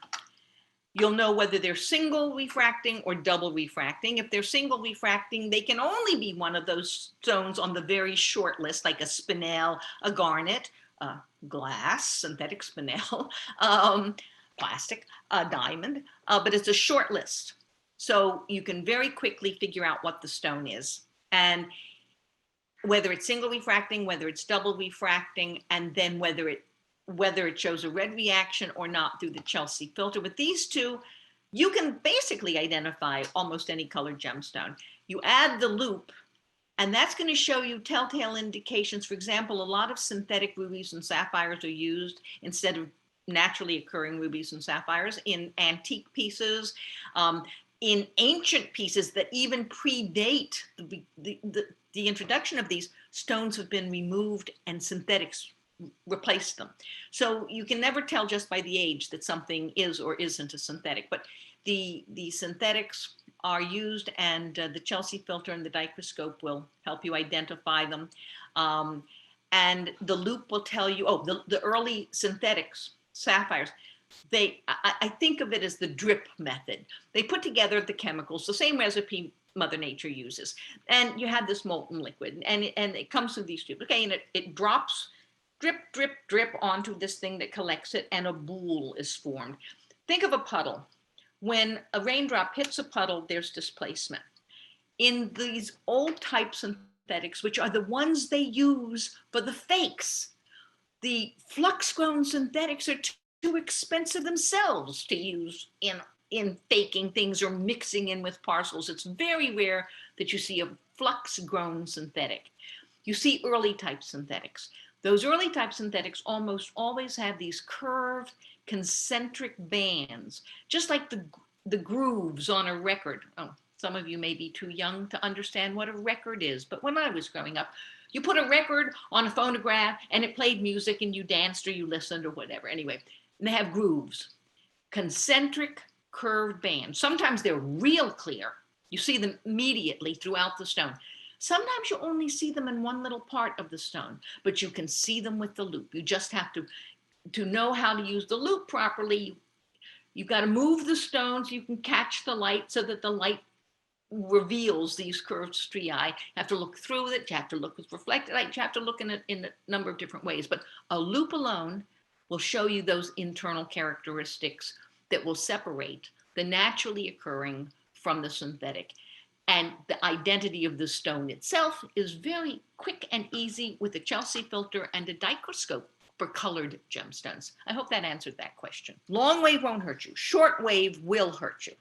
You'll know whether they're single refracting or double refracting. If they're single refracting, they can only be one of those stones on the very short list, like a spinel, a garnet, glass, synthetic spinel, plastic, a diamond, but it's a short list. So you can very quickly figure out what the stone is, and whether it's single refracting, whether it's double refracting, and then whether it shows a red reaction or not through the Chelsea filter. With these two, you can basically identify almost any colored gemstone. You add the loupe, and that's going to show you telltale indications. For example, a lot of synthetic rubies and sapphires are used instead of naturally occurring rubies and sapphires in antique pieces, in ancient pieces that even predate the introduction of these. Stones have been removed and synthetics replaced them. So you can never tell just by the age that something is or isn't a synthetic, but the synthetics are used, and the Chelsea filter and the dichroscope will help you identify them. And the loupe will tell you, the early synthetics, sapphires, I think of it as the drip method. They put together the chemicals, the same recipe Mother Nature uses. And you have this molten liquid, and it comes through these tubes. Okay, and it drops, drip, drip, drip onto this thing that collects it, and a boule is formed. Think of a puddle. When a raindrop hits a puddle, there's displacement. In these old type synthetics, which are the ones they use for the fakes, the flux-grown synthetics are too expensive themselves to use in faking things or mixing in with parcels. It's very rare that you see a flux-grown synthetic. You see early type synthetics. Those early type synthetics almost always have these curved concentric bands, just like the grooves on a record. Oh, some of you may be too young to understand what a record is, but when I was growing up, you put a record on a phonograph and it played music and you danced or you listened or whatever. Anyway, and they have grooves, concentric curved bands. Sometimes they're real clear. You see them immediately throughout the stone. Sometimes you only see them in one little part of the stone, but you can see them with the loupe. You just have to know how to use the loupe properly. You've got to move the stones. You can catch the light so that the light reveals these curved striae. You have to look through it. You have to look with reflected light. You have to look in a number of different ways. But a loupe alone will show you those internal characteristics that will separate the naturally occurring from the synthetic. And the identity of the stone itself is very quick and easy with a Chelsea filter and a dichroscope for colored gemstones. I hope that answered that question. Long wave won't hurt you. Short wave will hurt you.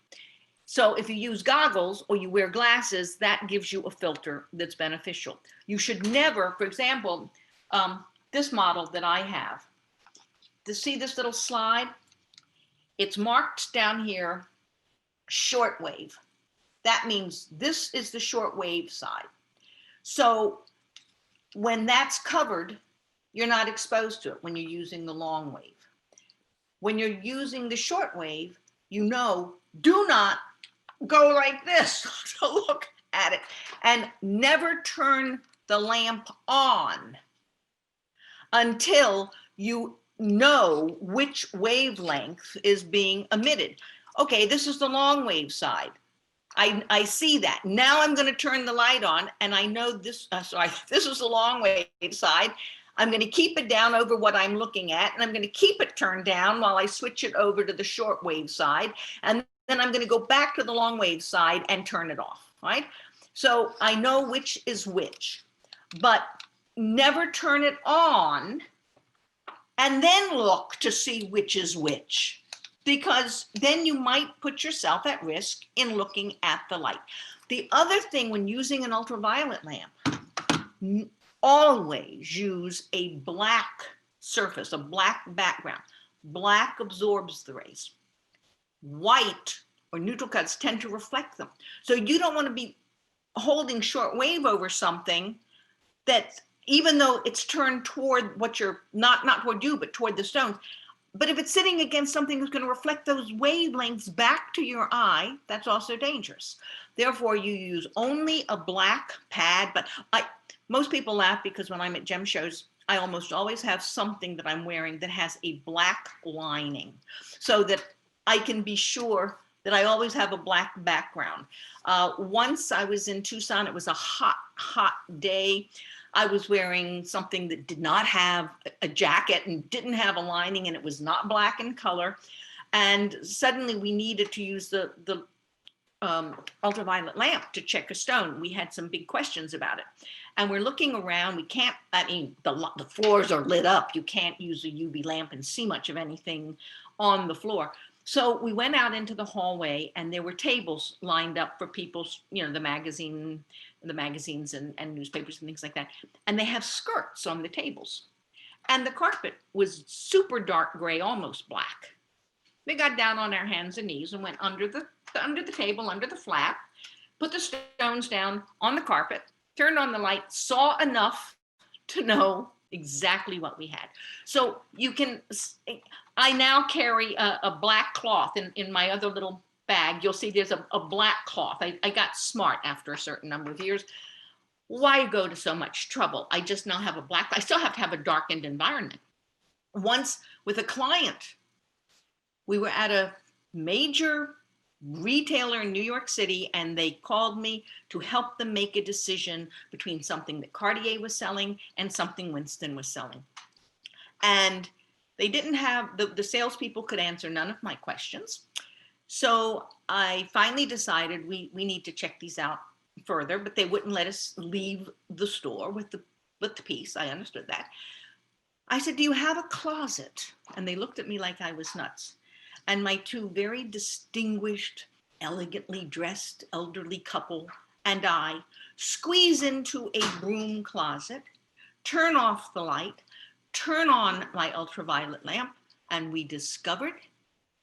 So if you use goggles or you wear glasses, that gives you a filter that's beneficial. You should never, for example, this model that I have, to see this little slide, it's marked down here, short wave. That means this is the short wave side. So when that's covered, you're not exposed to it when you're using the long wave. When you're using the short wave, you know, do not go like this to look at it, and never turn the lamp on until you know which wavelength is being emitted. Okay, this is the long wave side. I see that. Now I'm going to turn the light on, and I know this, this is the long wave side. I'm going to keep it down over what I'm looking at, and I'm going to keep it turned down while I switch it over to the short wave side. And then I'm going to go back to the long wave side and turn it off, right? So I know which is which, but never turn it on and then look to see which is which, because then you might put yourself at risk in looking at the light. The other thing when using an ultraviolet lamp, always use a black surface, a black background. Black absorbs the rays. White or neutral colors tend to reflect them. So you don't want to be holding short wave over something that, even though it's turned toward what you're, not toward you, but toward the stones, but if it's sitting against something that's going to reflect those wavelengths back to your eye, that's also dangerous. Therefore, you use only a black pad. But most people laugh because when I'm at gem shows, I almost always have something that I'm wearing that has a black lining, so that I can be sure that I always have a black background. Once I was in Tucson, it was a hot, hot day. I was wearing something that did not have a jacket and didn't have a lining, and it was not black in color. And suddenly we needed to use the ultraviolet lamp to check a stone. We had some big questions about it. And we're looking around. We can't, I mean, the floors are lit up. You can't use a UV lamp and see much of anything on the floor. So we went out into the hallway, and there were tables lined up for people's, the magazines and newspapers and things like that. And they have skirts on the tables. And the carpet was super dark gray, almost black. We got down on our hands and knees and went under the table, under the flap, put the stones down on the carpet, turned on the light, saw enough to know exactly what we had. So I now carry a black cloth in my other little bag. You'll see there's a black cloth. I got smart after a certain number of years. Why go to so much trouble? I just now have a black, I still have to have a darkened environment. Once with a client, we were at a major retailer in New York City, and they called me to help them make a decision between something that Cartier was selling and something Winston was selling. And they didn't have, the salespeople could answer none of my questions. So I finally decided we need to check these out further, but they wouldn't let us leave the store with the piece. I understood that. I said, do you have a closet? And they looked at me like I was nuts. And my two very distinguished, elegantly dressed elderly couple and I squeeze into a broom closet, turn off the light, turn on my ultraviolet lamp, and we discovered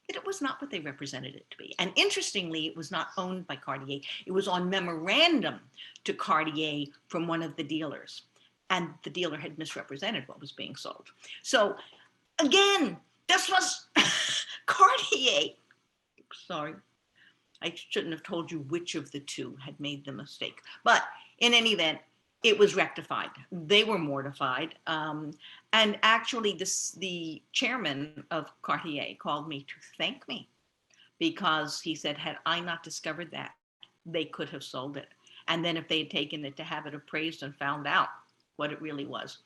that it was not what they represented it to be. And interestingly, it was not owned by Cartier. It was on memorandum to Cartier from one of the dealers. And the dealer had misrepresented what was being sold. So again, this was Cartier. Sorry, I shouldn't have told you which of the two had made the mistake. But in any event, it was rectified. They were mortified. And actually, the chairman of Cartier called me to thank me, because he said, had I not discovered that, they could have sold it. And then if they had taken it to have it appraised and found out what it really was,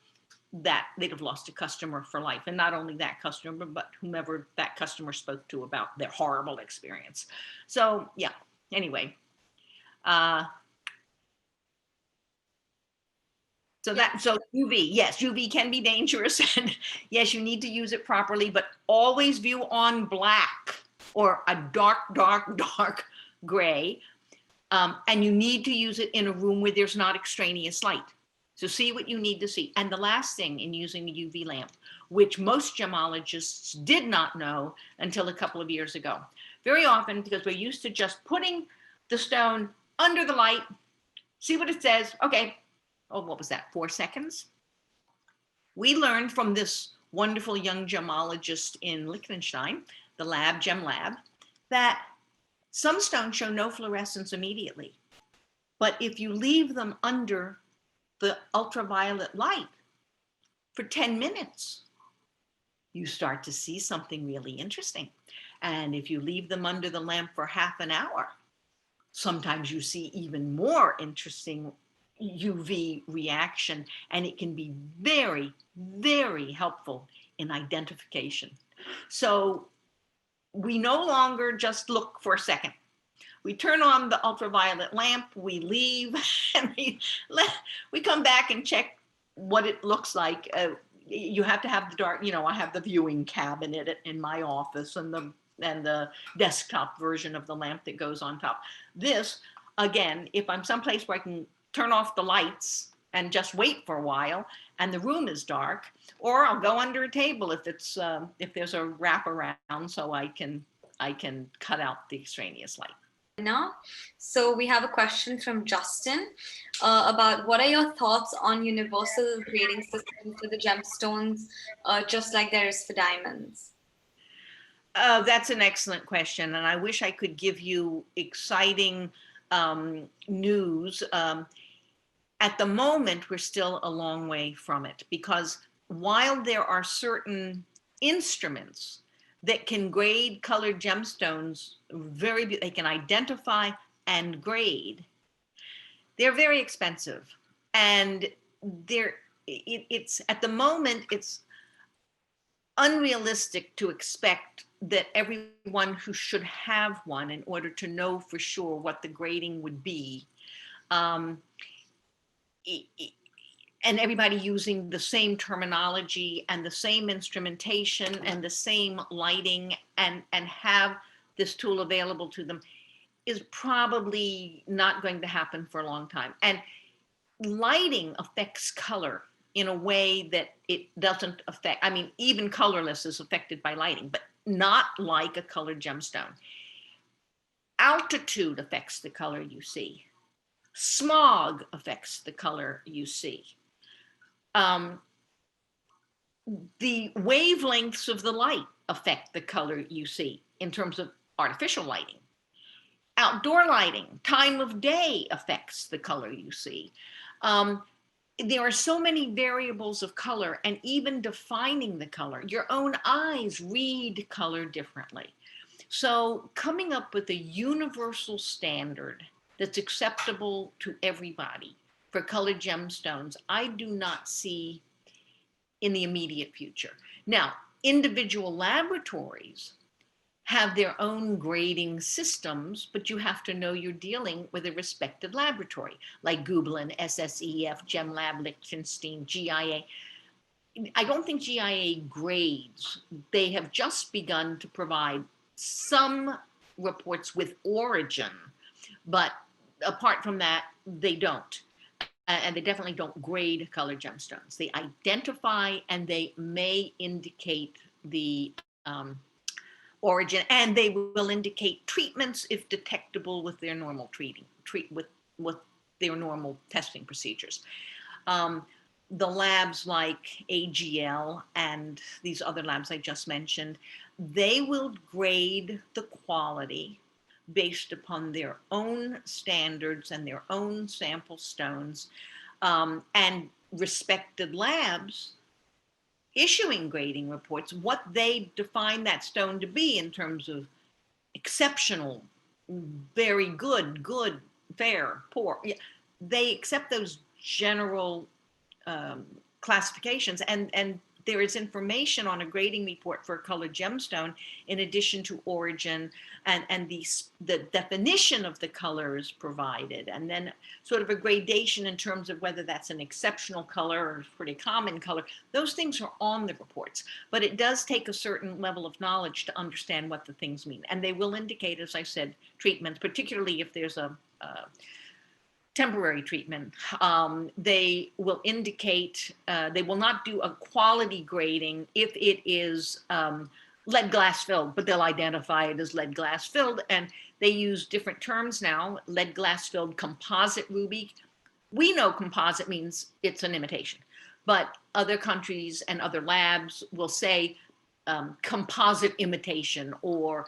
that they'd have lost a customer for life. And not only that customer, but whomever that customer spoke to about their horrible experience. So yeah, anyway. So UV, yes, UV can be dangerous, and yes, you need to use it properly, but always view on black or a dark, dark, dark gray. And you need to use it in a room where there's not extraneous light. So see what you need to see. And the last thing in using the UV lamp, which most gemologists did not know until a couple of years ago. Very often, because we're used to just putting the stone under the light, see what it says, okay, oh, what was that, 4 seconds? We learned from this wonderful young gemologist in Liechtenstein, the lab, GemLab, that some stones show no fluorescence immediately. But if you leave them under the ultraviolet light for 10 minutes, you start to see something really interesting. And if you leave them under the lamp for half an hour, sometimes you see even more interesting UV reaction, and it can be very, very helpful in identification. So we no longer just look for a second. We turn on the ultraviolet lamp, we leave, and we come back and check what it looks like. You have to have the dark, I have the viewing cabinet in my office and the desktop version of the lamp that goes on top. This, again, if I'm someplace where I can turn off the lights and just wait for a while and the room is dark, or I'll go under a table if there's a wraparound so I can cut out the extraneous light. Now, so we have a question from Justin about what are your thoughts on universal grading system for the gemstones, just like there is for diamonds? That's an excellent question, and I wish I could give you exciting news. At the moment, we're still a long way from it, because while there are certain instruments that can grade colored gemstones they can identify and grade, they're very expensive. And it's at the moment, it's unrealistic to expect that everyone who should have one, in order to know for sure what the grading would be, and everybody using the same terminology and the same instrumentation and the same lighting and have this tool available to them, is probably not going to happen for a long time. And lighting affects color in a way that it doesn't affect, even colorless is affected by lighting, but not like a colored gemstone. Altitude affects the color you see. Smog affects the color you see. The wavelengths of the light affect the color you see in terms of artificial lighting. Outdoor lighting, time of day affects the color you see. There are so many variables of color, and even defining the color. Your own eyes read color differently. So coming up with a universal standard that's acceptable to everybody for colored gemstones, I do not see in the immediate future. Now, individual laboratories have their own grading systems, but you have to know you're dealing with a respected laboratory, like Gubelin, SSEF, GemLab, Liechtenstein, GIA. I don't think GIA grades. They have just begun to provide some reports with origin, but apart from that, they don't. And they definitely don't grade colored gemstones. They identify, and they may indicate the origin, and they will indicate treatments if detectable with their normal with their normal testing procedures. The labs like AGL and these other labs I just mentioned, they will grade the quality based upon their own standards and their own sample stones, and respected labs issuing grading reports, what they define that stone to be in terms of exceptional, very good, fair, poor. They accept those general classifications, and there is information on a grading report for a colored gemstone in addition to origin, and the definition of the color is provided, and then sort of a gradation in terms of whether that's an exceptional color or a pretty common color. Those things are on the reports, but it does take a certain level of knowledge to understand what the things mean, and they will indicate, as I said, treatments, particularly if there's a temporary treatment. They will indicate, they will not do a quality grading if it is lead glass filled, but they'll identify it as lead glass filled. And they use different terms now: lead glass filled composite ruby. We know composite means it's an imitation, but other countries and other labs will say composite imitation, or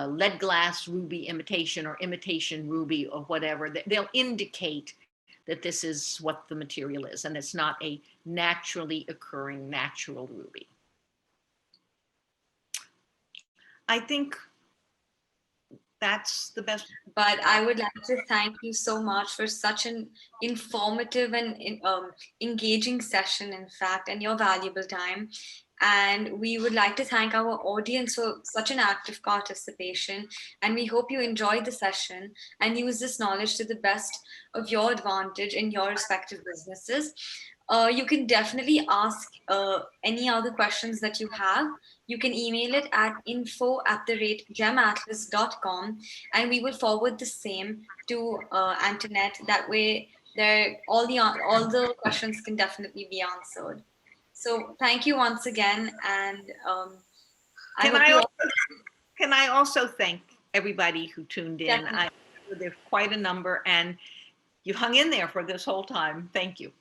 lead glass ruby imitation, or imitation ruby, or whatever. They'll indicate that this is what the material is, and it's not a naturally occurring natural ruby. I think that's the best. But I would like to thank you so much for such an informative and engaging session, in fact, and your valuable time. And we would like to thank our audience for such an active participation. And we hope you enjoyed the session and use this knowledge to the best of your advantage in your respective businesses. You can definitely ask any other questions that you have. You can email it at info@gematlas.com, and we will forward the same to Antoinette. That way, all the questions can definitely be answered. So thank you once again, and can I also thank everybody who tuned in? There's quite a number, and you hung in there for this whole time. Thank you.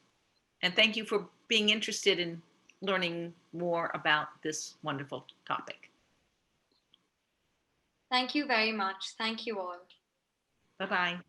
And thank you for being interested in learning more about this wonderful topic. Thank you very much. Thank you all. Bye-bye.